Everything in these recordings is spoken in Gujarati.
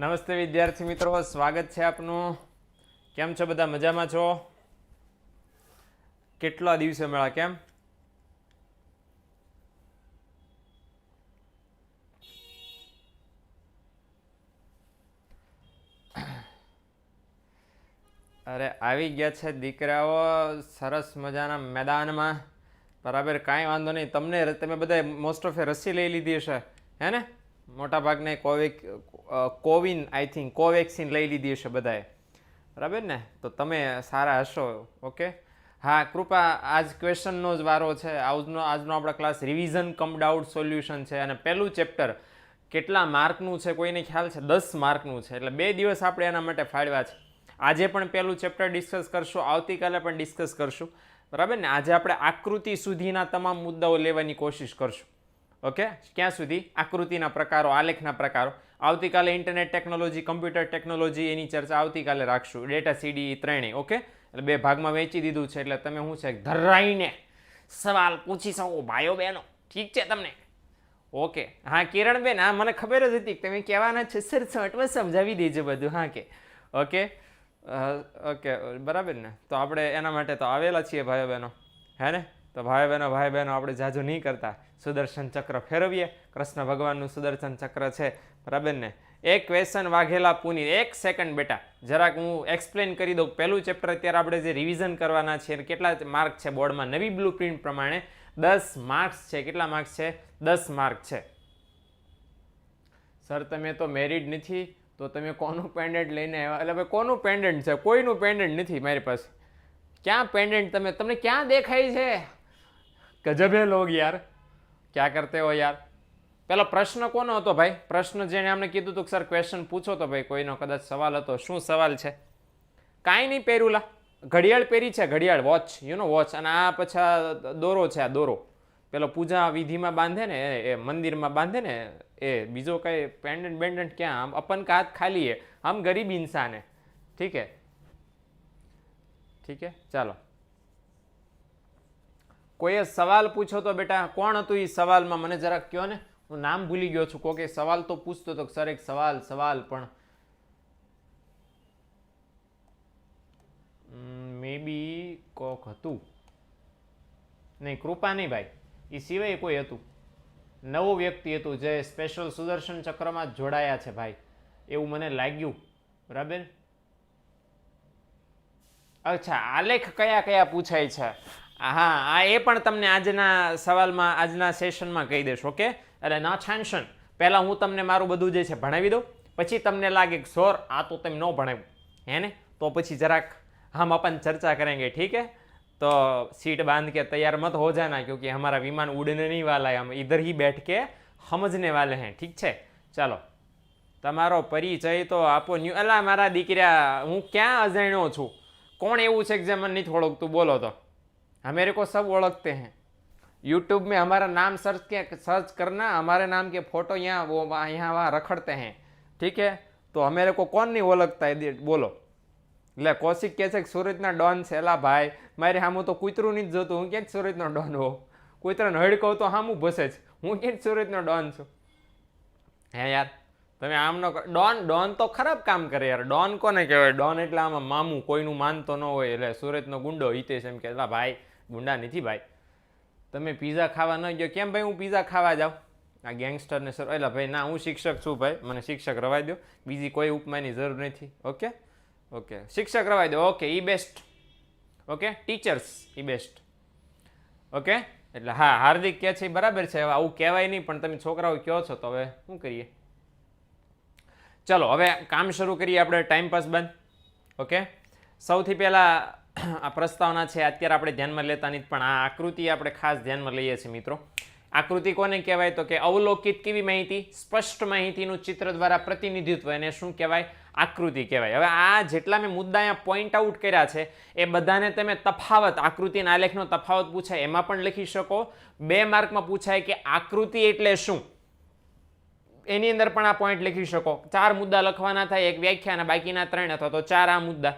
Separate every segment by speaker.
Speaker 1: નમસ્તે વિદ્યાર્થી મિત્રો, સ્વાગત છે આપનું. કેમ છો બધા? મજામાં છો? કેટલા દિવસે મળ્યા? કેમ અરે આવી ગયા છે દીકરાઓ સરસ મજાના મેદાનમાં. બરાબર, કાંઈ વાંધો નહીં. તમે બધા મોસ્ટ ઓફ રસી લઈ લીધી હશે, હે ને? મોટા ભાગને કોવિન આઈ થિંક કોવેક્સિન લઈ લીધી હશે બધાએ, બરાબર ને? તો તમે સારા હશો. ઓકે, હા, કૃપા આજ ક્વેશ્ચનનો જ વારો છે. આજનો આપણા ક્લાસ રિવિઝન કમ ડાઉટ સોલ્યુશન છે અને પહેલું ચેપ્ટર કેટલા માર્કનું છે કોઈને ખ્યાલ છે? 10 માર્કનું છે. એટલે 2 દિવસ આપણે એના માટે ફાળવ્યા છે. આજે પણ પહેલું ચેપ્ટર ડિસ્કસ કરશું, આવતીકાલે પણ ડિસ્કસ કરશું, બરાબર ને? આજે આપણે આકૃતિ સુધીના તમામ મુદ્દાઓ લેવાની કોશિશ કરશું. ઓકે, ક્યાં સુધી? આકૃતિના પ્રકારો, આલેખના પ્રકારો. આવતીકાલે ઇન્ટરનેટ ટેકનોલોજી, કમ્પ્યુટર ટેકનોલોજી, એની ચર્ચા આવતીકાલે રાખશું. ડેટા સીડી ત્રણેય. ઓકે, એટલે 2 ભાગમાં વહેંચી દીધું છે. એટલે તમે શું છે ધરાઈને સવાલ પૂછી શકો ભાઈઓ બહેનો. ઠીક છે તમને? ઓકે, હા કિરણબેન, હા મને ખબર જ હતી તમે કહેવાના છે સર, શોર્ટમાં સમજાવી દેજો બધું. હા કે ઓકે, ઓકે, બરાબર ને? તો આપણે એના માટે તો આવેલા છીએ ભાઈઓ બહેનો, હે ને? તો ભાઈ બહેનો આપણે જાજુ નહીં કરતા, સુદર્શન ચક્ર ફેરવીએ. કૃષ્ણ ભગવાનનું સુદર્શન ચક્ર છે, બરાબર ને? એક ક્વેશ્ચન વાઘેલા પુની. 1 સેકન્ડ બેટા, જરાક હું એક્સપ્લેન કરી દઉં. પહેલું ચેપ્ટર અત્યારે આપણે જે રિવિઝન કરવાના છે, કેટલા માર્ક છે બોર્ડમાં નવી બ્લુ પ્રિન્ટ પ્રમાણે? 10 માર્ક્સ છે. કેટલા માર્ક્સ છે? 10 માર્ક છે. સર તમે તો મેરિડ નથી, તો તમે કોનું પેન્ડન્ટ લઈને આવ્યા? એટલે ભાઈ કોનું પેન્ડન્ટ છે? કોઈનું પેન્ડન્ટ નથી મારી પાસે. ક્યાં પેન્ડન્ટ? તમને ક્યાં દેખાય છે? ગજબ હે લોગ યાર, ક્યાં કરતે હો યાર. પેલો પ્રશ્ન કોનો હતો ભાઈ? પ્રશ્ન જેને અમને કીધું હતું કે સર ક્વેશ્ચન પૂછો તો ભાઈ કોઈનો કદાચ સવાલ હતો. શું સવાલ છે? કાંઈ નહીં પહેરુંલા, ઘડિયાળ પહેરી છે, ઘડિયાળ, વોચ, વોચ. અને આ પાછા દોરો છે, આ દોરો પેલો પૂજા વિધિમાં બાંધે ને, એ મંદિરમાં બાંધે ને, એ બીજો કઈ પેન્ડન્ટ બેન્ડન્ટ ક્યાં? આમ अपन का हाथ खाली है, हम गरीब इंसान है. ठीक है, ઠીક હે, ચાલો. કોઈએ સવાલ પૂછો તો બેટા કોણ હતું એ સવાલમાં? મને જરાક કહો ને, હું નામ ભૂલી ગયો છું. કોઈ સવાલ તો પૂછતો તો સર, એક સવાલ પણ મે બી કોક હતું. નહીં, કૃપા નહીં ભાઈ, એ સિવાય કોઈ હતું, નવું વ્યક્તિ હતું જે સ્પેશિયલ સુદર્શન ચક્રમાં જોડાયા છે ભાઈ, એવું મને લાગ્યું, બરાબર? અચ્છા, આલેખ કયા કયા પૂછાય છે? હા, આ એ પણ તમને આજના સવાલમાં, આજના સેશનમાં કહી દેશ. ઓકે, એટલે ના ટેન્શન. પહેલાં હું તમને મારું બધું જે છે ભણાવી દઉં, પછી તમને લાગે કે સર આ તો તમે ન ભણાવ્યું, હે ને? તો પછી જરાક हम अपन चर्चा करेंगे, ठीक है? तो सीट बांध के तैयार मत हो जाना, क्योंकि हमारा विमान उड़ने नहीं वाला है, हम इधर ही बैठ के समझने वाले हैं, ठीक છે? ચાલો, તમારો પરિચય તો આપો. અલા મારા દીકરા, હું ક્યાં અજાણ્યો છું? કોણ એવું છે કે જે મને નથી ઓળખતું? બોલો તો. हमेरे को सब ओळखते हैं. यूट्यूब में हमारा नाम सर्च करना, हमारे नाम के फोटो यहाँ वहाँ रखड़ते हैं, ठीक है? तो हमेरे को कौन नहीं ओळखता है? बोलो. એટલે કૌશિક કહે છે કે સુરતના ડોન છે. એલા ભાઈ, મારે સામું તો કૂતરું નહીં જોતું, હું ક્યાં સુરતનો ડોન હોઉં? કૂતરાને હડકવું તો સામું ભસે છે, હું ક્યાં સુરતનો ડોન છું? હે યાર, તમે આમનો ડોન તો ખરાબ કામ કરે યાર. ડોન કોને કહેવાય? ડોન એટલે આમાં મામું, કોઈનું માનતો ન હોય. એટલે સુરતનો ગુંડો હિતેશ એમ કે, એલા ભાઈ ગુંડા નથી ભાઈ. તમે પીઝા ખાવા ન ગયો? કેમ ભાઈ હું પીઝા ખાવા જાઉં? આ ગેંગસ્ટરને સર, એટલે ભાઈ ના, હું શિક્ષક છું ભાઈ, મને શિક્ષક રવાઈ દો, બીજી કોઈ ઉપમાની જરૂર નથી. ઓકે ઓકે, શિક્ષક રવાઈ દો. ઓકે, ઈ બેસ્ટ. ઓકે, ટીચર્સ ઈ બેસ્ટ. ઓકે, એટલે હા, હાર્દિક કહે છે બરાબર છે. હવે આવું કહેવાય નહીં, પણ તમે છોકરાઓ કહો છો તો હવે શું કરીએ? ચલો હવે કામ શરૂ કરીએ આપણે, ટાઈમ પાસ બંધ. ઓકે, સૌથી પહેલાં આ પ્રસ્તાવના છે અત્યારે આપણે ધ્યાનમાં લેતા નથી, પણ આ આકૃતિ આપણે ખાસ ધ્યાનમાં લઈએ છીએ મિત્રો. આકૃતિ કોને કહેવાય? તો કે અવલોકિત કેવી માહિતી? સ્પષ્ટ માહિતીનું ચિત્ર દ્વારા પ્રતિનિધિત્વ, એને શું કહેવાય? આકૃતિ કહેવાય. હવે આ જેટલા મેં મુદ્દા અહીંયા પોઈન્ટ આઉટ કર્યા છે એ બધાને તમે તફાવત, આકૃતિ અને આલેખનો તફાવત પૂછાય એમાં પણ લખી શકો. 2 માર્કમાં પૂછાય કે આકૃતિ એટલે શું, એની અંદર પણ આ પોઈન્ટ લખી શકો. 4 મુદ્દા લખવાના થાય, એક વ્યાખ્યા અને બાકીના 3 અથવા તો 4 આ મુદ્દા.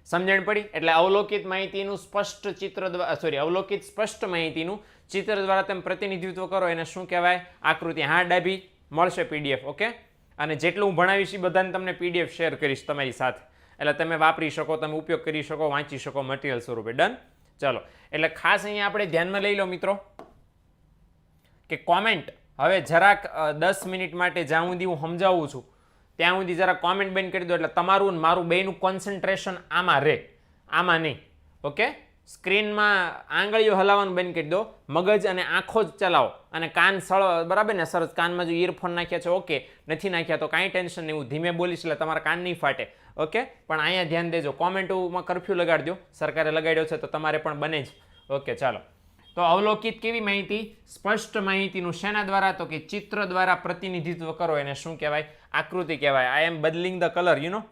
Speaker 1: સમજણ પડી? એટલે અવલોકિત માહિતીનું સ્પષ્ટ ચિત્ર દ્વારા, અવલોકિત સ્પષ્ટ માહિતીનું ચિત્ર દ્વારા તમે પ્રતિનિધિત્વ કરો એને શું કહેવાય? આકૃતિ. હા ડાભી, મળશે PDF. ઓકે, અને જેટલું હું ભણાવીશ એ બધાને તમને પીડીએફ શેર કરીશ તમારી સાથે, એટલે તમે વાપરી શકો, તમે ઉપયોગ કરી શકો, વાંચી શકો મટીરિયલ સ્વરૂપે. ડન. ચલો, એટલે ખાસ અહીંયા આપણે ધ્યાનમાં લઈ લો મિત્રો કે કોમેન્ટ હવે જરાક 10 મિનિટ માટે જ્યાં સુધી હું સમજાવું છું ત્યાં સુધી જરા કોમેન્ટ બંધ કરી દો, એટલે તમારું મારું બેયનું કોન્સન્ટ્રેશન આમાં રહે, આમાં નહીં. ઓકે, સ્ક્રીનમાં આંગળીઓ હલાવવાનું બંધ કરી દો, મગજ અને આંખો જ ચલાવો, અને કાન બરાબર ને સરસ. કાનમાં જો ઇયરફોન નાખ્યા છે ઓકે, નથી નાખ્યા તો કાંઈ ટેન્શન નહીં, હું ધીમે બોલીશ એટલે તમારા કાન નહીં ફાટે. ઓકે, પણ અહીંયા ધ્યાન દેજો, કોમેન્ટોમાં કર્ફ્યુ લગાડજો, સરકારે લગાડ્યો છે તો તમારે પણ બને જ. ઓકે, ચાલો. તો અવલોકિત કેવી માહિતી? સ્પષ્ટ માહિતીનું શેના દ્વારા? તો કે ચિત્ર દ્વારા પ્રતિનિધિત્વ કરો, એને શું કહેવાય? આકૃતિ કહેવાય. આઈ એમ બદલિંગ the colour, you know.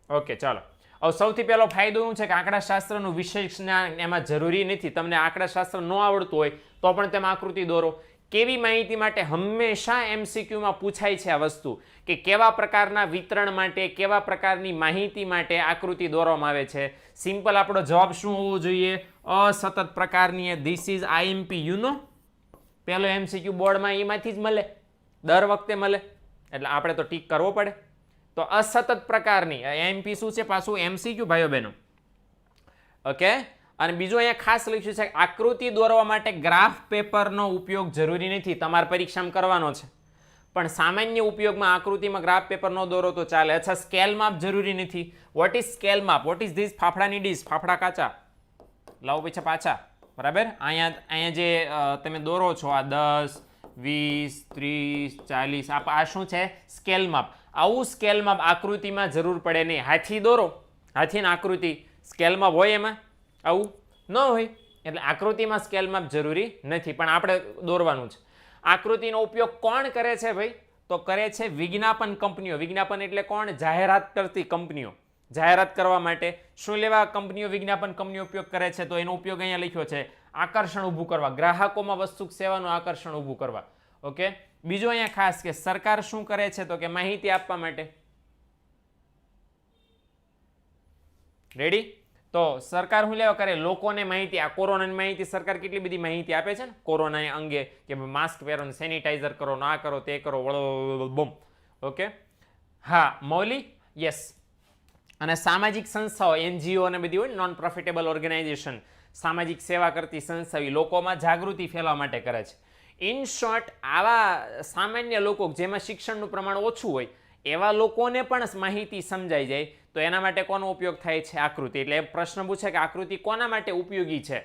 Speaker 1: Okay, ચાલો. હવે સૌથી પહેલો ફાયદો શું છે કે આંકડાશાસ્ત્રનું વિશેષ જ્ઞાન એમાં જરૂરી નથી. તમને આંકડાશાસ્ત્ર ન આવડતું હોય તો પણ તેમાં આકૃતિ દોરો. કેવી માહિતી માટે હંમેશા એમસીક્યુમાં પૂછાય છે આ વસ્તુ, કે કેવા પ્રકારના વિતરણ માટે, કેવા પ્રકારની માહિતી માટે આકૃતિ દોરવામાં આવે છે. સિમ્પલ આપણો જવાબ શું હોવો જોઈએ? અસતત પ્રકારની. This is IMP, you know. પહેલો એમસીક્યુ બોર્ડમાં એમાંથી જ મળે, દર વખતે મળે, એટલે આપણે તો ટીક કરવો પડે. તો અસતત પ્રકારની એમપી શું છે? પાછું એમસીક્યુ ભાઈઓ બહેનો. ઓકે, અને બીજું અહીંયા ખાસ લખ્યું છે આકૃતિ દોરવા માટે ગ્રાફ પેપરનો ઉપયોગ જરૂરી નથી. તમારે પરીક્ષામાં કરવાનો છે, પણ સામાન્ય ઉપયોગમાં આકૃતિમાં ગ્રાફ પેપર ન દોરો તો ચાલે. અચ્છા, સ્કેલ માપ જરૂરી નથી. વોટ ઇઝ સ્કેલ માપ? What is this? ફાફડાની ડીશ, ફાફડા કાચા લાવો પછી પાછા, બરાબર. અહીંયા જે તમે દોરો છો આ 10, 20, 30, 40, આ શું છે? સ્કેલ માપ. આવું સ્કેલ માપ આકૃતિમાં જરૂર પડે નહીં. હાથી દોરો, હાથીની આકૃતિ સ્કેલ માપ હોય એમાં? આવું ન હોય, એટલે આકૃતિમાં સ્કેલ માપ જરૂરી નથી, પણ આપણે દોરવાનું છે. આકૃતિનો ઉપયોગ કોણ કરે છે ભાઈ? તો કરે છે વિજ્ઞાપન કંપનીઓ. વિજ્ઞાપન એટલે કોણ? જાહેરાત કરતી કંપનીઓ. જાહેરાત કરવા માટે શું લેવા કંપનીઓ, વિજ્ઞાપન કંપનીઓ ઉપયોગ કરે છે? તો એનો ઉપયોગ અહીંયા લખ્યો છે, આકર્ષણ ઊભું કરવા, ગ્રાહકોમાં વસ્તુ સેવાનું આકર્ષણ ઊભું કરવા. ઓકે, બીજું અહીંયા ખાસ કે સરકાર શું કરે છે? તો કે માહિતી આપવા માટે. રેડી? તો સરકાર શું લેવા કરે? લોકોને માહિતી. આ કોરોનાની માહિતી સરકાર કેટલી બધી માહિતી આપે છે ને કોરોના અંગે, કે માસ્ક પહેરો, સેનિટાઈઝર કરો, ના કરો, તે કરો, બમ. ઓકે, હા મૌલી, યસ. અને સામાજિક સંસ્થાઓ, એનજીઓ અને બધી હોય, નોન પ્રોફિટેબલ ઓર્ગેનાઇઝેશન, સામાજિક સેવા કરતી સંસ્થાઓ લોકોમાં જાગૃતિ ફેલાવવા માટે કરે છે. ઇન શોર્ટ, આવા સામાન્ય લોકો જેમાં શિક્ષણનું પ્રમાણ ઓછું હોય એવા લોકોને પણ માહિતી સમજાઈ જાય, તો એના માટે કોનો ઉપયોગ થાય છે? આકૃતિ. એટલે પ્રશ્ન પૂછે કે આકૃતિ કોના માટે ઉપયોગી છે?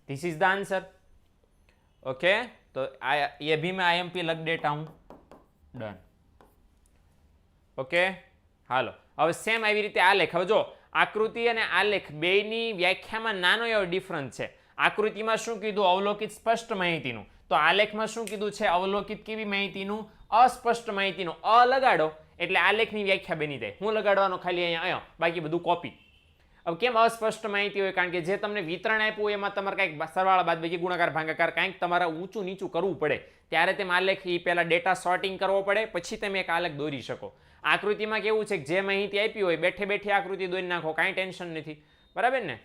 Speaker 1: This is the answer. Okay, તો ये भी मैं आईएमपी लग देता हूं. डन. ઓકે, હાલો. હવે સેમ આવી રીતે આલેખ. હવે જો આકૃતિ અને આલેખ બેયની વ્યાખ્યામાં નાનો એવો ડિફરન્સ છે. આકૃતિમાં શું કીધું? અવલોકિત સ્પષ્ટ માહિતીનું. તો આલેખમાં શું કીધું છે? અવલોકિત કેવી માહિતીનું? અસ્પષ્ટ માહિતીનું. અ લગાડો એટલે આલેખની વ્યાખ્યા બની જાય. હું લગાડવાનો ખાલી અહીંયા, બાકી બધું કોપી. હવે કેમ અસ્પષ્ટ માહિતી હોય? કારણ કે જે તમને વિતરણ આપ્યું હોય એમાં તમારે કાંઈક સરવાળા બાદબાકી ગુણાકાર ભાગાકાર કાંઈક તમારે ઊંચું નીચું કરવું પડે, ત્યારે તેમ આલેખ એ પહેલાં ડેટા સોર્ટિંગ કરવો પડે, પછી તમે એક આલેખ દોરી શકો. આકૃતિમાં કેવું છે કે જે માહિતી આપી હોય બેઠે બેઠી આકૃતિ દોરી નાખો, કાંઈ ટેન્શન નથી, બરાબર ને.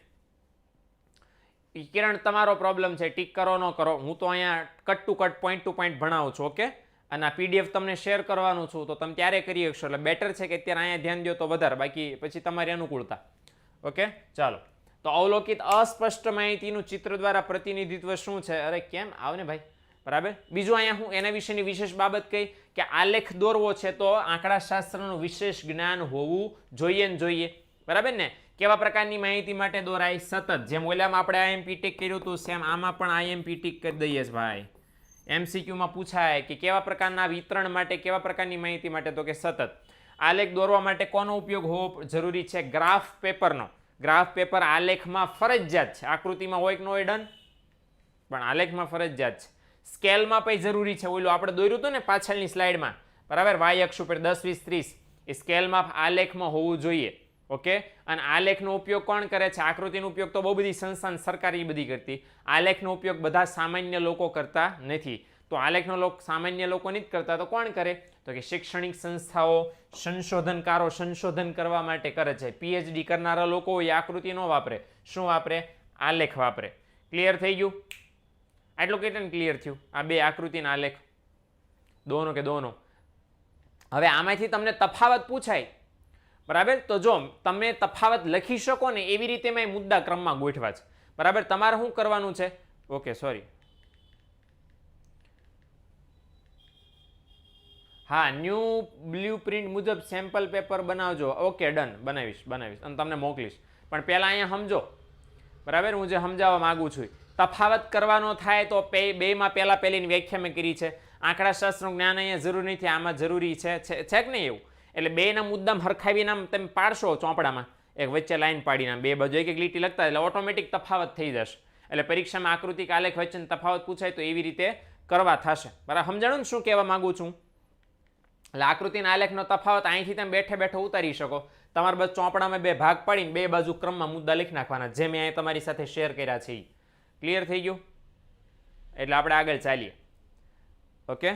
Speaker 1: કિરણ, તમારો પ્રોબ્લેમ છે, ટીક કરો ન કરો. હું તો અહીંયા cut to cut, point to point ભણાવું છું. ઓકે, અને આ પીડીએફ તમને શેર કરવાનું છું, તો તમે ત્યારે કરી શકશો. એટલે બેટર છે કે અત્યારે અહીંયા ધ્યાન દો તો વધારે, બાકી પછી તમારી અનુકૂળતા. ઓકે, ચાલો. તો અવલોકિત અસ્પષ્ટ માહિતીનું ચિત્ર દ્વારા પ્રતિનિધિત્વ શું છે? અરે કેમ આવને ભાઈ, બરાબર. બીજું અહીંયા હું એના વિશેની વિશેષ બાબત કહી કે આલેખ દોરવો છે તો આંકડાશાસ્ત્રનું વિશેષ જ્ઞાન હોવું જોઈએ ને જોઈએ, બરાબર ને. કેવા પ્રકારની માહિતી માટે દોરાય? સતત. જેમ ઓલામાં આપણે આઈએમપી ટીક કર્યું હતું, સેમ આમાં પણ આઈએમપી ટીક કરી દઈએ છે ભાઈ. એમસીક્યુમાં પૂછાય કે કેવા પ્રકારના વિતરણ માટે, કેવા પ્રકારની માહિતી માટે? તો કે સતત. આલેખ દોરવા માટે કોનો ઉપયોગ હોવો જરૂરી છે? ગ્રાફ પેપરનો. ગ્રાફ પેપર આલેખમાં ફરજિયાત છે. આકૃતિમાં હોય કે ન હોય? ડન, પણ આલેખમાં ફરજિયાત છે. સ્કેલમાં પણ જરૂરી છે. ઓલું આપણે દોર્યું હતું ને પાછળની સ્લાઇડમાં, બરાબર, વાય અક્ષ ઉપર 10, 20, 30, એ સ્કેલમાં આલેખમાં હોવું જોઈએ. ઓકે, અને આલેખનો ઉપયોગ કોણ કરે છે? આકૃતિનો ઉપયોગ તો બહુ બધી સંસ્થા સરકારી બધી કરતી. આલેખનો ઉપયોગ બધા સામાન્ય લોકો કરતા નથી. તો આલેખનો સામાન્ય લોકો નથી કરતા, તો કોણ કરે? તો કે શૈક્ષણિક સંસ્થાઓ, સંશોધનકારો સંશોધન કરવા માટે કરે છે. પીએચડી કરનારા લોકો એ આકૃતિ ન વાપરે. શું વાપરે? આલેખ વાપરે. ક્લિયર થઈ ગયું? આટલું કેટલાને ક્લિયર થયું? આ બે આકૃતિના આલેખ, દોનો કે દોનો. હવે આમાંથી તમને તફાવત પૂછાય, બરાબર, તો જો તમે તફાવત લખી શકો ને એવી રીતે મેં મુદ્દા ક્રમમાં ગોઠવા છે, બરાબર. તમારે શું કરવાનું છે? ઓકે, સોરી, હા, ન્યૂ બ્લુ પ્રિન્ટ મુજબ સેમ્પલ પેપર બનાવજો. ઓકે, ડન, બનાવીશ અને તમને મોકલીશ. પણ પહેલાં અહીંયા સમજો, બરાબર, હું જે સમજાવવા માગું છું, તફાવત કરવાનો થાય તો બેમાં પહેલીની વ્યાખ્યા મેં કરી છે. આંકડાશાસ્ત્રનું જ્ઞાન અહીંયા જરૂરી નથી, આમાં જરૂરી છે કે નહીં એવું? એટલે બેના મુદ્દામાં હરખાવીને આમ તમે પાડશો ચોપડામાં, એક વચ્ચે લાઈન પાડીને બે બાજુ એક એક લીટી લખતા, એટલે ઓટોમેટિક તફાવત થઈ જશે. એટલે પરીક્ષામાં આકૃતિક આલેખ વચ્ચેનો તફાવત પૂછાય તો એવી રીતે કરવા થશે. બરાબર, સમજાણું ને શું કહેવા માંગુ છું? એટલે આકૃતિના આલેખનો તફાવત અહીંથી તમે બેઠે બેઠો ઉતારી શકો. તમારે બસ ચોપડામાં બે ભાગ પાડીને બે બાજુ ક્રમમાં મુદ્દા લખી નાખવાના, જે મેં અહીં તમારી સાથે શેર કર્યા છે. ક્લિયર થઈ ગયું? એટલે આપણે આગળ ચાલીએ. ઓકે,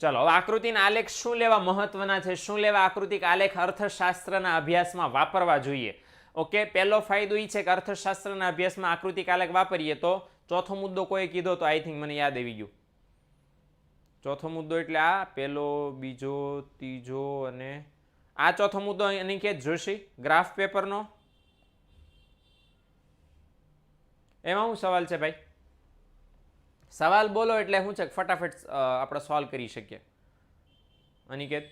Speaker 1: ચલો, હવે આકૃતિના આલેખ શું લેવા મહત્વના છે, શું લેવા આકૃતિક આલેખ અર્થશાસ્ત્રના અભ્યાસમાં વાપરવા જોઈએ? ઓકે, પહેલો ફાયદો એ છે કે અર્થશાસ્ત્રના અભ્યાસમાં આકૃતિક આલેખ વાપરીએ તો ચોથો મુદ્દો કોઈ કીધો તો આઈ થિંક મને યાદ આવી ગયું. ચોથો મુદ્દો એટલે આ પહેલો, બીજો, ત્રીજો અને આ ચોથો મુદ્દો અનિકેત જોશી, ગ્રાફ પેપરનો. એમાં શું સવાલ છે ભાઈ? સવાલ બોલો એટલે શું છે, ફટાફટ આપણે સોલ્વ કરી શકીએ. અનિકેત,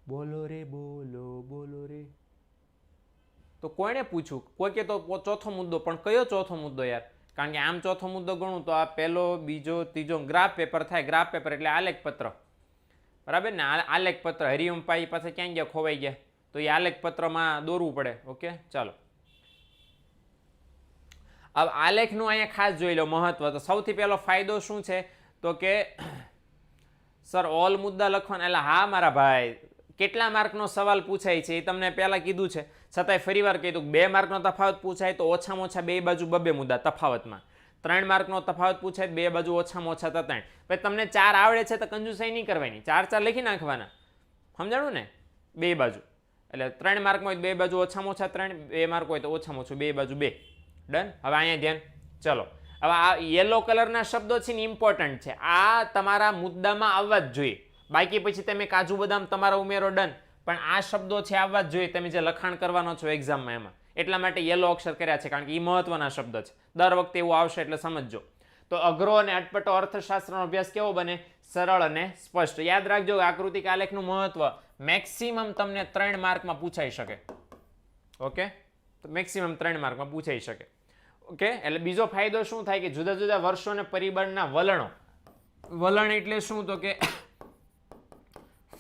Speaker 1: બોલો રે, બોલો, બોલો રે. તો કોઈને પૂછું? કોઈ કે તો ચોથો મુદ્દો, પણ કયો ચોથો મુદ્દો યાર? કારણ કે આમ ચોથો મુદ્દો ગણું તો આ પહેલો, બીજો, ત્રીજો, ગ્રાફ પેપર થાય. ગ્રાફ પેપર એટલે આલેખ પત્ર, બરાબર ને? આલેખ પત્ર હરિઓમ પાઈ પાસે ક્યાં ગયા, ખોવાઈ ગયા, તો એ આલેખ પત્રમાં દોરવું પડે. ઓકે, ચાલો, હવે આલેખનું અહીંયા ખાસ જોઈ લો મહત્વ. તો સૌથી પહેલો ફાયદો શું છે? તો કે સર ઓલ મુદ્દા લખવાના. એટલે હા મારા ભાઈ, કેટલા માર્કનો સવાલ પૂછાય છે એ તમને પહેલા કીધું છે, છતાંય ફરી વાર કીધું. 2 માર્કનો તફાવત પૂછાય તો ઓછામાં ઓછા બે બાજુ બબે મુદ્દા તફાવતમાં. 3 માર્કનો તફાવત પૂછાય બે બાજુ ઓછામાં ઓછા 3. પછી તમને 4 આવડે છે તો કંજુસાઈ નહીં કરવાની, 4 લખી નાખવાના. સમજાણું ને? બે બાજુ, એટલે 3 માર્કમાં હોય બે બાજુ ઓછામાં ઓછા 3, 2 માર્ક હોય તો ઓછામાં ઓછું બે બાજુ 2. ડન. હવે અહીંયા ધ્યાન. ચલો, હવે આ યલો કલરના શબ્દો છે ને ઇમ્પોર્ટન્ટ છે, આ તમારા મુદ્દામાં આવવા જ જોઈએ. બાકી પછી તમે કાજુ બદામ તમારા ઉમેરો, ડન, પણ આ શબ્દો છે આવવા જ જોઈએ તમે જે લખાણ કરવાનો છો એક્ઝામમાં એમાં. એટલા માટે યલો અક્ષર કર્યા છે, કારણ કે એ મહત્વના શબ્દ છે. દર વખતે એવું આવશે એટલે સમજજો. તો અઘરો અને અટપટો અર્થશાસ્ત્રનો અભ્યાસ કેવો બને? સરળ અને સ્પષ્ટ. યાદ રાખજો, આકૃતિક આલેખનું મહત્વ મેક્સિમમ તમને 3 માર્કમાં પૂછાઈ શકે. ઓકે, તો મેક્સિમમ 3 માર્કમાં પૂછાઈ શકે. ઓકે, એટલે બીજો ફાયદો શું થાય કે જુદા જુદા વર્ષો અને પરિબળના વલણો. વલણ એટલે શું? તો કે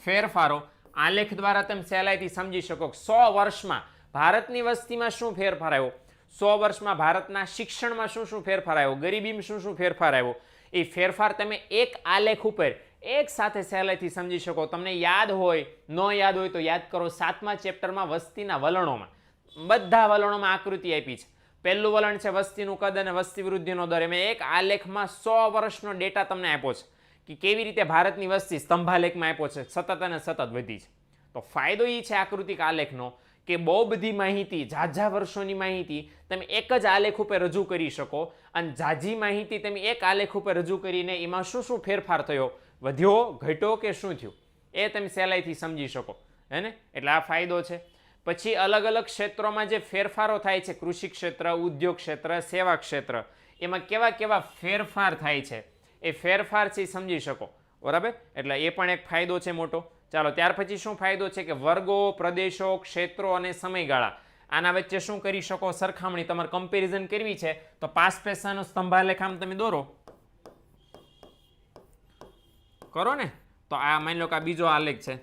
Speaker 1: ફેરફારો આલેખ દ્વારા તમે સહેલાઈથી સમજી શકો. 100 વર્ષમાં ભારતની વસ્તીમાં શું ફેરફાર આવ્યો, 100 વર્ષમાં ભારતના શિક્ષણમાં શું શું ફેરફાર આવ્યો, ગરીબીમાં શું શું ફેરફાર આવ્યો, એ ફેરફાર તમે એક આલેખ ઉપર એક સાથે સહેલાઈથી સમજી શકો. તમને યાદ હોય, ન યાદ હોય તો યાદ કરો. 7મા ચેપ્ટરમાં વસ્તીના વલણોમાં બધા વલણોમાં આકૃતિ આપી છે. પહેલું વલણ છે વસ્તીનું કદ અને વસ્તી વૃદ્ધિનો દર. એમાં એક આલેખમાં 100 વર્ષનો ડેટા તમને આપ્યો છે કે કેવી રીતે ભારતની વસ્તી સ્તંભાલેખમાં આપ્યો છે, સતત અને સતત વધી છે. તો ફાયદો એ છે આકૃતિક આલેખનો કે બહુ બધી માહિતી, ઝાઝા વર્ષોની માહિતી તમે એક જ આલેખ ઉપર રજૂ કરી શકો. અને ઝાઝી માહિતી તમે એક આલેખ ઉપર રજૂ કરીને એમાં શું શું ફેરફાર થયો, વધ્યો, ઘટ્યો કે શું થયું, એ તમે સહેલાઈથી સમજી શકો. હે ને? એટલે આ ફાયદો છે. પછી અલગ અલગ ક્ષેત્રોમાં જે ફેરફારો થાય છે, કૃષિ ક્ષેત્ર, ઉદ્યોગ ક્ષેત્ર, સેવા ક્ષેત્ર, એમાં કેવા કેવા ફેરફાર થાય છે, એ ફેરફાર છે સમજી શકો. બરાબર? એટલે એ પણ એક ફાયદો છે મોટો. ચાલો, ત્યાર પછી શું ફાયદો છે કે વર્ગો, પ્રદેશો, ક્ષેત્રો અને સમયગાળા, આના વચ્ચે શું કરી શકો? સરખામણી. તમારે કમ્પેરિઝન કરવી છે તો પાસ પૈસાનો સ્તંભાલેખ આમ તમે દોરો, કરો ને, તો આ માની લો કે આ બીજો આલેખ છે,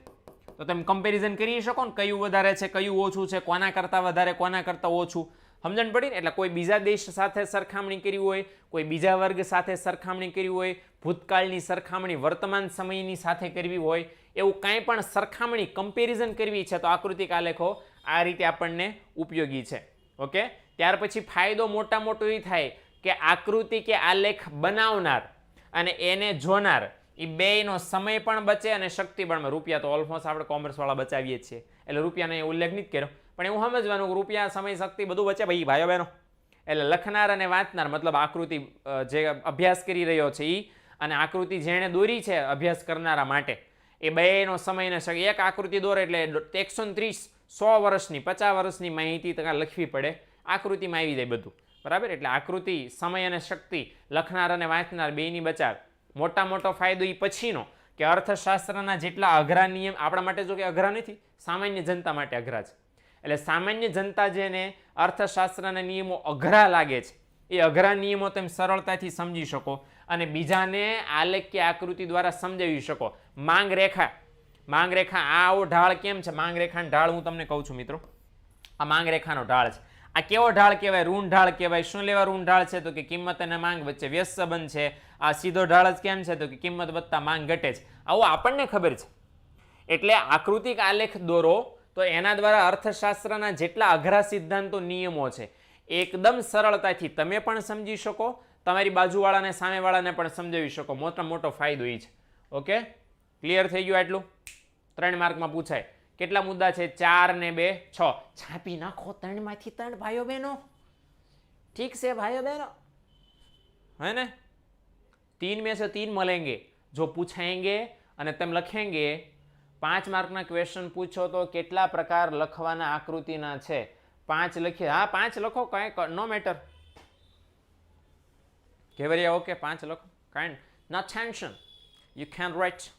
Speaker 1: તો તમે કમ્પેરિઝન કરી શકો ને, કયું વધારે છે, કયું ઓછું છે, કોના કરતાં વધારે, કોના કરતાં ઓછું. સમજણ પડી ને? એટલે કોઈ બીજા દેશ સાથે સરખામણી કરી હોય, કોઈ બીજા વર્ગ સાથે સરખામણી કરી હોય, ભૂતકાળની સરખામણી વર્તમાન સમયની સાથે કરવી હોય, એવું કાંઈ પણ સરખામણી, કમ્પેરિઝન કરવી છે તો આકૃતિક આલેખો આ રીતે આપણને ઉપયોગી છે. ઓકે, ત્યાર પછી ફાયદો મોટા મોટો એ થાય કે આકૃતિ કે આલેખ બનાવનાર અને એને જોનાર એ બેયનો સમય પણ બચે અને શક્તિ પણ. રૂપિયા તો ઓલમોસ્ટ આપણે કોમર્સવાળા બચાવીએ જ છીએ, એટલે રૂપિયાનો ઉલ્લેખ નથી કર્યો, પણ એવું સમજવાનું કે રૂપિયા, સમય, શક્તિ બધું બચે ભાઈ, ભાઈઓ બહેનો. એટલે લખનાર અને વાંચનાર મતલબ આકૃતિ જે અભ્યાસ કરી રહ્યો છે એ અને આકૃતિ જેણે દોરી છે અભ્યાસ કરનારા માટે એ બેનો સમયને એક આકૃતિ દોરે એટલે 130 100 વર્ષની 50 વર્ષની માહિતી તમારે લખવી પડે, આકૃતિમાં આવી જાય બધું, બરાબર. એટલે આકૃતિ, સમય અને શક્તિ લખનાર અને વાંચનાર બેની બચાવ. મોટો ફાયદો એ પછીનો કે અર્થશાસ્ત્રના જેટલા અઘરા નિયમ આપણા માટે જો કે અઘરા નથી, સામાન્ય જનતા માટે અઘરા છે. એટલે સામાન્ય જનતા જેને અર્થશાસ્ત્રના નિયમો અઘરા લાગે છે એ અઘરા નિયમો તમે સરળતાથી સમજી શકો અને બીજાને આલેખ કે આકૃતિ દ્વારા સમજાવી શકો. માંગ રેખા આવો ઢાળ કેમ છે? માંગ રેખાનો ઢાળ હું તમને કહું છું મિત્રો, આ માંગ રેખાનો ઢાળ છે. આ કેવો ઢાળ કહેવાય? ઋણ ઢાળ કહેવાય. શું લેવા ઋણ ઢાળ છે? તો કે કિંમત અને માંગ વચ્ચે વ્યસ્ત સંબંધ છે. આ સીધો ઢાળ જ કેમ છે? તો કે કિંમત વધતા માંગ ઘટે છે. આવું આપણને ખબર છે. એટલે આકૃતિક આલેખ દોરો તો એના દ્વારા અર્થશાસ્ત્રના જેટલા અઘરા સિદ્ધાંતો, નિયમો છે એકદમ સરળતાથી તમે પણ સમજી શકો, તમારી બાજુવાળાને, સામેવાળાને પણ સમજાવી શકો. મોટો ફાયદો એ છે. ઓકે, ક્લિયર થઈ ગયું? આટલું 3 માર્કમાં પૂછાય. કેટલા મુદ્દા છે? 4 ને 2 6. છાપી નાખો 3 માંથી 3 ભાઈઓ બહેનો. ઠીક છે ભાઈઓ બહેનો, है ना? 3 में से 3 મળेंगे જો પૂછાएंगे અને તમે લખેંगे. 5 માર્કના ક્વેશ્ચન પૂછો તો કેટલા પ્રકાર લખવાના આકૃતિના છે? 5 લખીએ. હા 5 લખો, કઈ નો મેટર. કેવરિયા ઓકે, 5 લખો, kind not tension, you can write.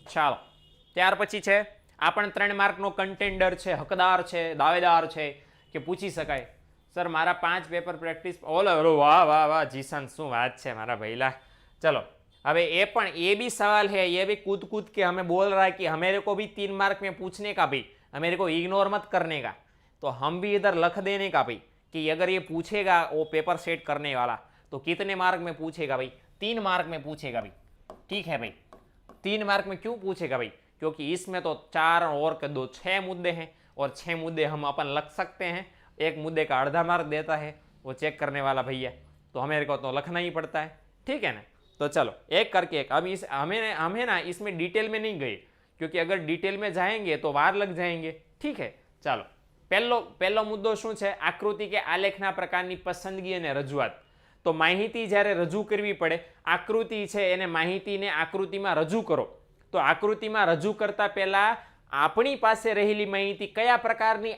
Speaker 1: ચાલો, ત્યાર પછી છે આ પણ 3 માર્કનો કન્ટેન્ડર છે, હકદાર છે, દાવેદાર છે કે પૂછી શકાય સર મારા 5 પેપર પ્રેક્ટિસ. ઓલો વાહ જીશાન, શું વાત છે મારા ભैला. चलो अबे ये पण ये भी सवाल है, ये भी कूद के हमें बोल रहा है कि हमेरे को भी 3 मार्क में पूछने का भाई, हमेरे को इग्नोर मत करने का, तो हम भी इधर लख देने का भाई कि अगर ये पूछेगा वो पेपर सेट करने वाला तो कितने मार्क में पूछेगा भाई? 3 मार्क में पूछेगा भाई. ठीक है भाई, 3 मार्क में क्यों पूछेगा भाई? क्योंकि इसमें तो 4 और के 2 6 मुद्दे हैं और 6 मुद्दे हम अपन लख सकते हैं. एक मुद्दे का आधा मार्क देता है वो चेक करने वाला भैया, तो हमें को तो लखना ही पड़ता है. ठीक है ना? तो चलो एक करके एक. अब इस हमें ना इसमें डिटेल में नहीं गए क्योंकि अगर डिटेल में जाएंगे तो वार लग जाएंगे. ठीक है, ચાલો પહેલો મુદ્દો શું છે? આકૃતિ કે આલેખના પ્રકારની પસંદગી અને રજૂઆત. તો માહિતી જ્યારે રજૂ કરવી પડે, આકૃતિ છે એને માહિતીને આકૃતિમાં રજૂ કરો. તો આકૃતિમાં રજૂ કરતા પહેલા આપણી પાસે રહેલી માહિતી કયા પ્રકારની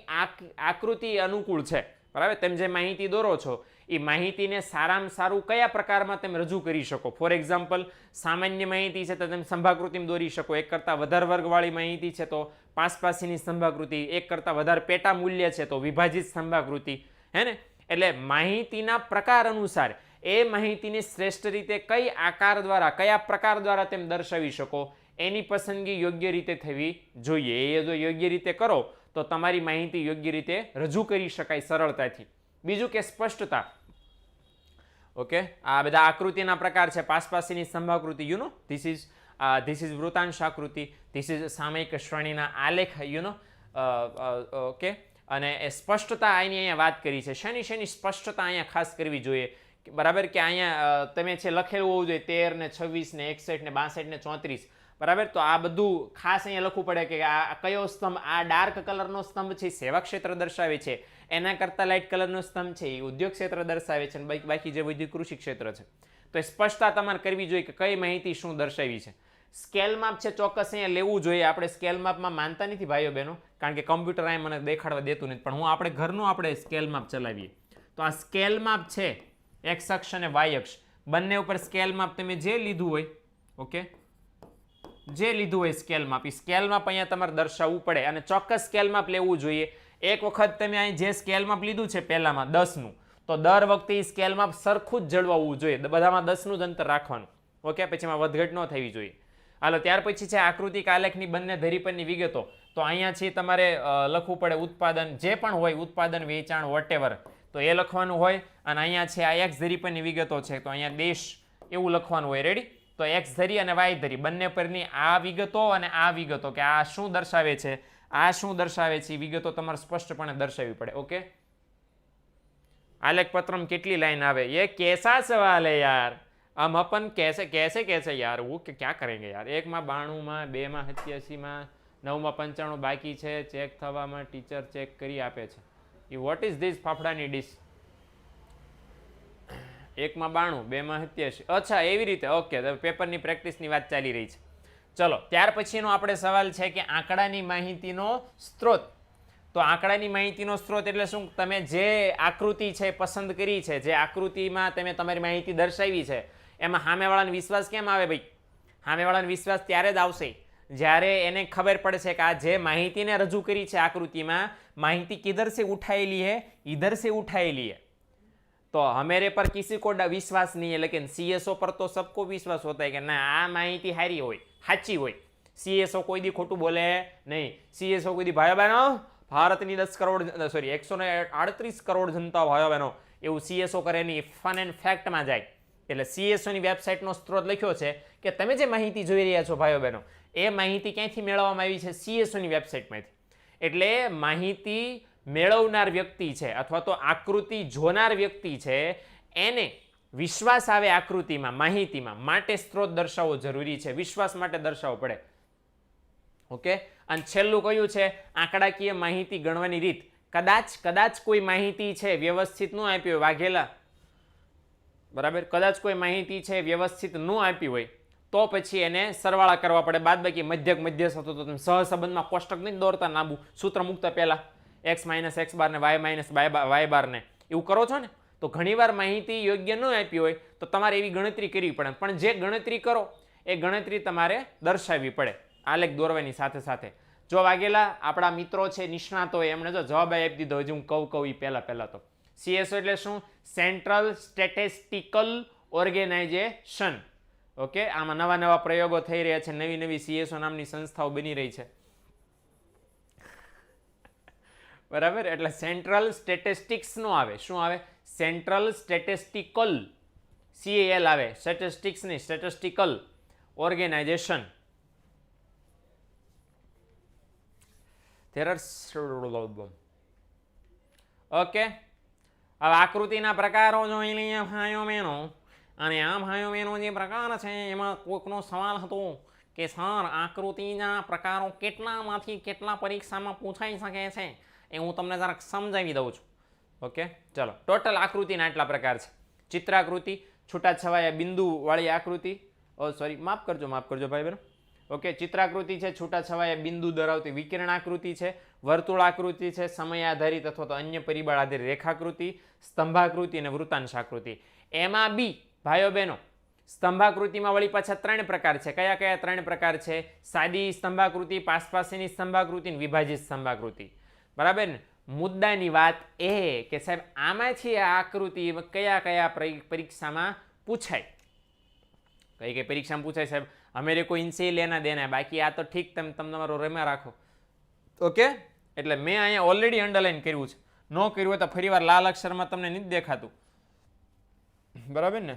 Speaker 1: આકૃતિ અનુકૂળ છે, બરાબર? તમે જે માહિતી દોરો છો એ માહિતીને સારામાં સારું કયા પ્રકારમાં તમે રજૂ કરી શકો. ફોર એક્ઝામ્પલ, સામાન્ય માહિતી છે તો તમે સ્તંભાકૃતિમાં દોરી શકો. એક કરતાં વધારે વર્ગવાળી માહિતી છે તો પાસપાસીની સ્તંભાકૃતિ, એક કરતાં વધારે પેટા મૂલ્ય છે તો વિભાજિત સ્તંભાકૃતિ, હે ને? એટલે માહિતીના પ્રકાર અનુસાર એ માહિતીને શ્રેષ્ઠ રીતે કઈ આકાર દ્વારા, કયા પ્રકાર દ્વારા તમે દર્શાવી શકો એની પસંદગી યોગ્ય રીતે થવી જોઈએ. એ જો યોગ્ય રીતે કરો તો તમારી માહિતી યોગ્ય રીતે રજૂ કરી શકાય સરળતાથી. બીજું કે સ્પષ્ટતા. ઓકે, આ બધા આકૃતિના પ્રકાર છે. પાસપાસીની સ્તંભાકૃતિ, યુ નો, ધીસ ઇઝ વૃતાંશ આકૃતિ, ધીસ ઇઝ સામયિક શ્રેણીના આલેખ, યુ નો. ઓકે, અને એ સ્પષ્ટતા અહીંયા વાત કરી છે. શેની સ્પષ્ટતા અહીંયા ખાસ કરવી જોઈએ, બરાબર? કે અહીંયા તમે છે લખેલું હોવું જોઈએ 13 ને 26 ને 61 ને 62 ને 34, બરાબર? તો આ બધું ખાસ અહીંયા લખવું પડે કે આ કયો સ્તંભ, આ ડાર્ક કલરનો સ્તંભ છે સેવા ક્ષેત્ર દર્શાવે છે, એના કરતાં લાઇટ કલરનો સ્તંભ છે એ ઉદ્યોગ ક્ષેત્ર દર્શાવે છે, અને બાકી જે બધું કૃષિ ક્ષેત્ર છે. તો એ સ્પષ્ટતા તમારે કરવી જોઈએ કે કઈ માહિતી શું દર્શાવી છે. સ્કેલ માપ છે ચોક્કસ અહીંયા લેવું જોઈએ. આપણે સ્કેલ માપમાં માનતા નથી ભાઈઓ બહેનો, કારણ કે કમ્પ્યુટર અહીંયા મને દેખાડવા દેતું નથી, પણ હું આપણે ઘરનું આપણે સ્કેલ માપ ચલાવીએ. તો આ સ્કેલ માપ છે એક્સ અક્ષ અને વાય અક્ષ બંને ઉપર સ્કેલ માપ તમે જે લીધું હોય, ઓકે, જે લીધું હોય સ્કેલ માપ, એ સ્કેલ માપ અહીંયા તમારે દર્શાવવું પડે અને ચોક્કસ સ્કેલ માપ લેવું જોઈએ. એક વખત તમે અહીં જે સ્કેલ માપ લીધું છે પહેલામાં 10નું, તો દર વખતે એ સ્કેલ માપ સરખું જ જળવાવું જોઈએ. બધામાં 10નું જ અંતર રાખવાનું. ઓકે, પછી એમાં વધઘટ ન થવી જોઈએ. હાલો, ત્યાર પછી છે આકૃતિક આલેખની બંને ધરી પરની વિગતો. તો અહીંયા છે તમારે લખવું પડે ઉત્પાદન, જે પણ હોય ઉત્પાદન, વેચાણ, વોટેવર, તો એ લખવાનું હોય. અને અહીંયા છે આ એક્સ ધરી પરની વિગતો છે તો અહીંયા દેશ એવું લખવાનું હોય. રેડી? તો એક્સ ધરી અને વાય ધરી બંને પરની આ વિગતો અને આ વિગતો, કે આ શું દર્શાવે છે, આ શું દર્શાવે છે, વિગતો તમારે સ્પષ્ટપણે દર્શાવવી પડે. ઓકે, આલેખ પત્રમાં કેટલી લાઈન આવે? ये कैसा सवाल है यार, हम अपन कैसे यार, वो क्या करेंगे यार? 1 માં 92 માં 2 માં 87 માં 9 માં 95 બાકી છે, ચેક થવામાં ટીચર ચેક કરી આપે છે. એ વોટ ઇઝ ધીસ ફાફડાની ડીશ? એકમાં 92, બેમાં 87. અચ્છા એવી રીતે, ઓકે. પેપરની પ્રેક્ટિસની વાત ચાલી રહી છે. ચલો ત્યાર પછીનો આપણે સવાલ છે કે આંકડાની માહિતીનો સ્ત્રોત. તો આંકડાની માહિતીનો સ્ત્રોત એટલે શું? તમે જે આકૃતિ છે પસંદ કરી છે, જે આકૃતિમાં તમે તમારી માહિતી દર્શાવી છે, એમાં સામેવાળાને વિશ્વાસ કેમ આવે ભાઈ? સામેવાળાને વિશ્વાસ ત્યારે જ આવશે જ્યારે એને ખબર પડશે કે આ જે માહિતીને રજૂ કરી છે આકૃતિમાં, માહિતી કિધર से उठाई है, इधर से उठाई है. तो हमारे पर किसी को विश्वास नहीं है, लेकिन सीएसओ पर तो सबको विश्वास होता है कि ना आ माहिती हारी હોય, સાચી હોય. सीएसओ કોઈ દી ખોટું બોલે નહીં. सीएसओ કોઈ દી ભાઈઓ બહેનો ભારતની 10 કરોડ 138 કરોડ જનતા ભાઈઓ બહેનો એવું सीएसओ કરે નહીં. ફન એન્ડ ફેક્ટમાં જાય. એટલે CSOની વેબસાઇટનો સ્ત્રોત લખ્યો છે કે તમે જે માહિતી જોઈ રહ્યા છો ભાઈઓ બહેનો, એ માહિતી ક્યાંથી મેળવવામાં આવી છે? CSOની વેબસાઇટમાંથી. એટલે માહિતી મેળવનાર વ્યક્તિ છે અથવા તો આકૃતિ જોનાર વ્યક્તિ છે, એને વિશ્વાસ આવે આકૃતિમાં, માહિતીમાં, માટે સ્ત્રોત દર્શાવવો જરૂરી છે. વિશ્વાસ માટે દર્શાવવો પડે. ઓકે. અને છેલ્લું કયું છે? આંકડાકીય માહિતી ગણવાની રીત. કદાચ કોઈ માહિતી છે વ્યવસ્થિત ન આપી હોય, વાઘેલા બરાબર, કદાચ કોઈ માહિતી છે વ્યવસ્થિત ન આપી હોય તો પછી એને સરવાળા કરવા પડે, બાદબાકી મધ્યસ્થ હતો તો તમે સહસંબંધમાં કોષ્ટક નહીં દોરતા નાબુ, સૂત્ર મૂકતા પહેલા x માઇનસ x બાર ને y માઇનસ y બાર ને એવું કરો છો ને, તો ઘણીવાર માહિતી યોગ્ય ન આપી હોય તો તમારે એવી ગણતરી કરવી પડે. પણ જે ગણતરી કરો એ ગણતરી તમારે દર્શાવવી પડે આલેખ દોરવાની સાથે સાથે. જો વાઘેલા આપણા મિત્રો છે નિષ્ણાતો, એમણે જો જવાબ આપી દીધો, હજી હું કહું એ પહેલા તો CSO એટલે શું? Central statistical organisation. ઓકે. આમાં નવા પ્રયોગો થઈ રહ્યા છે, નવી CSO નામની સંસ્થાઓ બની રહી છે, બરાબર. એટલે સેન્ટ્રલ સ્ટેટિસ્ટિક્સ નો આવે, શું આવે? સેન્ટ્રલ સ્ટેટિસ્ટિકલ, CAL આવે, સ્ટેટિસ્ટિક્સ ની, સ્ટેટિસ્ટિકલ ઓર્ગેનાઇઝેશન. ઓકે. હવે આકૃતિના પ્રકારો જોઈ લઈએ ભાઈઓ બહેનો. અને આ ભાઈઓ બહેનો જે પ્રકાર છે એમાં કોઈકનો સવાલ હતો કે સર આકૃતિના પ્રકારો કેટલામાંથી કેટલા પરીક્ષામાં પૂછાઈ શકે છે, એ હું તમને જરાક સમજાવી દઉં છું. ઓકે. ચલો ટોટલ આકૃતિના એટલા પ્રકાર છે. ચિત્રાકૃતિ, છૂટાછવાયા બિંદુવાળી આકૃતિ, માફ કરજો ભાઈ બહેનો. ઓકે. ચિત્રાકૃતિ છે, છૂટાછવાયા બિંદુ ધરાવતી વિકિરણાકૃતિ છે, વર્તુળાકૃતિ છે, સમય આધારિત અથવા તો અન્ય પરિબળ આધારિત રેખાકૃતિ, સ્તંભાકૃતિ અને વૃત્તાંશાકૃતિ. એમાં બી ભાઈઓ બહેનો સ્તંભાકૃતિમાં વળી પાછા 3 પ્રકાર છે. કયા 3 પ્રકાર છે? સાદી સ્તંભાકૃતિ, પાસપાસીની સ્તંભાકૃતિ અને વિભાજિત સ્તંભાકૃતિ. બરાબર ને? મુદ્દાની વાત એ કે સાહેબ આમાંથી આ આકૃતિ કયા પરીક્ષામાં પૂછાય? કઈ પરીક્ષામાં પૂછાય સાહેબ? હમેરે કોઈ ઇનસે લેના દેના, બાકી આ તો ઠીક તમે તમારો રમ્યા રાખો. ઓકે. એટલે મેં અહીંયા ઓલરેડી અંડરલાઈન કર્યું છે. ન કર્યું હોય તો ફરીવાર લાલ અક્ષરમાં તમને નથી દેખાતું, બરાબર ને?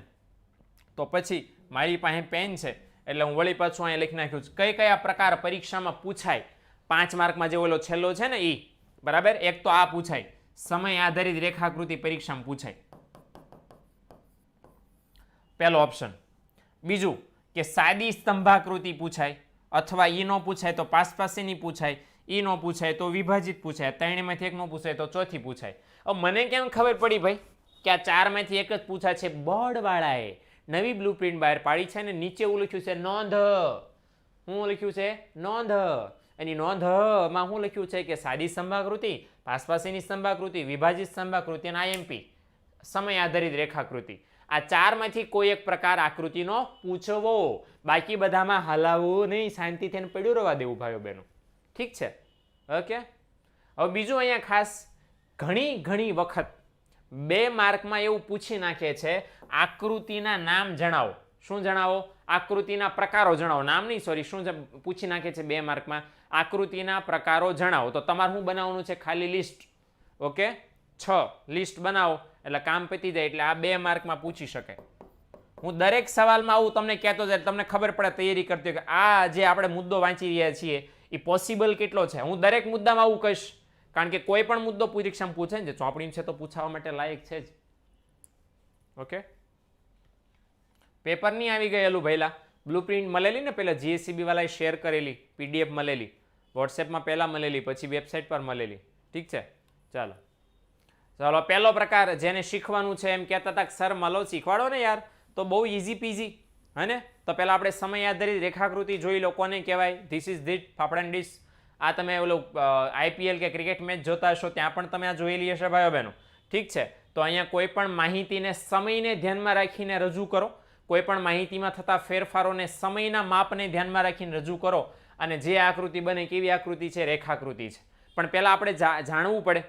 Speaker 1: તો પછી મારી પાસે પેન છે એટલે હું વળી પાછું અહીંયા લખી નાખ્યું છે કયા પ્રકાર પરીક્ષામાં પૂછાય. 5 માર્કમાં જે ઓલો છેલ્લો છે ને એ, બરાબર. એક તો આ પૂછાય, સમય આધારિત રેખાકૃતિ પરીક્ષામાં પૂછાય, પહેલો ઓપ્શન. બીજું કે સાદી સ્તંભાકૃતિ પૂછાય, અથવા ઈ નો પૂછાય તો પાસપાસીની પૂછાય, ઈ નો પૂછાય તો વિભાજિત પૂછાય, 3માંથી એક નો પૂછાય તો ચોથી પૂછાય. હવે મને કેમ ખબર પડી ભાઈ કે આ 4માંથી એક જ પૂછાય છે? બોર્ડવાળાએ નવી બ્લુપ્રિન્ટ બહાર પાડી છે ને નીચે એવું લખ્યું છે નોંધ. શું લખ્યું છે? નોંધ. એની નોંધમાં શું લખ્યું છે કે સાદી સ્તંભાકૃતિ, પાસપાસીની સ્તંભાકૃતિ, વિભાજિત સ્તંભાકૃતિ અને IMP સમય આધારિત રેખાકૃતિ. આ 4માંથી કોઈ એક પ્રકાર આકૃતિનો પૂછવો, બાકી બધામાં હલાવવું નહીં, શાંતિથી પડ્યું રહેવા દેવું ભાઈઓ બહેનો. ઠીક છે? ઓકે. હવે બીજું અહીંયા ખાસ ઘણી વખત 2 માર્કમાં એવું પૂછી નાખે છે આકૃતિના નામ જણાવો. શું જણાવો? આકૃતિના પ્રકારો જણાવો. નામ નહીં, સોરી. શું પૂછી નાખે છે 2 માર્કમાં? આકૃતિના પ્રકારો જણાવો. તો તમારે શું બનાવવાનું છે? ખાલી લિસ્ટ. ઓકે. 6 લિસ્ટ બનાવો એટલે કામ પતી જાય. એટલે આ 2 માર્કમાં પૂછી શકાય. હું દરેક સવાલમાં આવું તમને કહેતો જાય, તમને ખબર પડે તૈયારી કરતી કે આ જે આપણે મુદ્દો વાંચી રહ્યા છીએ એ પોસિબલ કેટલો છે. હું દરેક મુદ્દામાં આવું કહીશ, કારણ કે કોઈ પણ મુદ્દો પરીક્ષામાં પૂછે ને, ચોપડી છે તો પૂછાવા માટે લાયક છે જ. ઓકે. પેપર નહીં આવી ગયેલું ભાઈલા, બ્લુપ્રિન્ટ મળેલી ને પહેલાં GSCB વાળાએ શેર કરેલી, PDF મળેલી, વોટ્સએપમાં પહેલાં મળેલી, પછી વેબસાઇટ પર મળેલી. ઠીક છે? ચાલો ચાલો પહેલો પ્રકાર જેને શીખવાનું છે એમ કહેતા હતા કે સર મલો શીખવાડો ને યાર, તો બહુ ઇઝી પીઝી હે ને. તો પહેલાં આપણે સમય આધારિત રેખાકૃતિ જોઈ લો કોને કહેવાય. This is that fafda dish. આ તમે ઓલો આઈપીએલ કે ક્રિકેટ મેચ જોતા હશો ત્યાં પણ તમે આ જોયેલી હશે ભાઈઓ બહેનો. ઠીક છે, તો અહીંયા કોઈ પણ માહિતીને સમયને ધ્યાનમાં રાખીને રજૂ કરો, કોઈ પણ માહિતીમાં થતા ફેરફારોને સમયના માપને ધ્યાનમાં રાખીને રજૂ કરો, અને જે આકૃતિ બને કેવી આકૃતિ છે? રેખાકૃતિ છે. પણ પહેલાં આપણે જાણવું પડે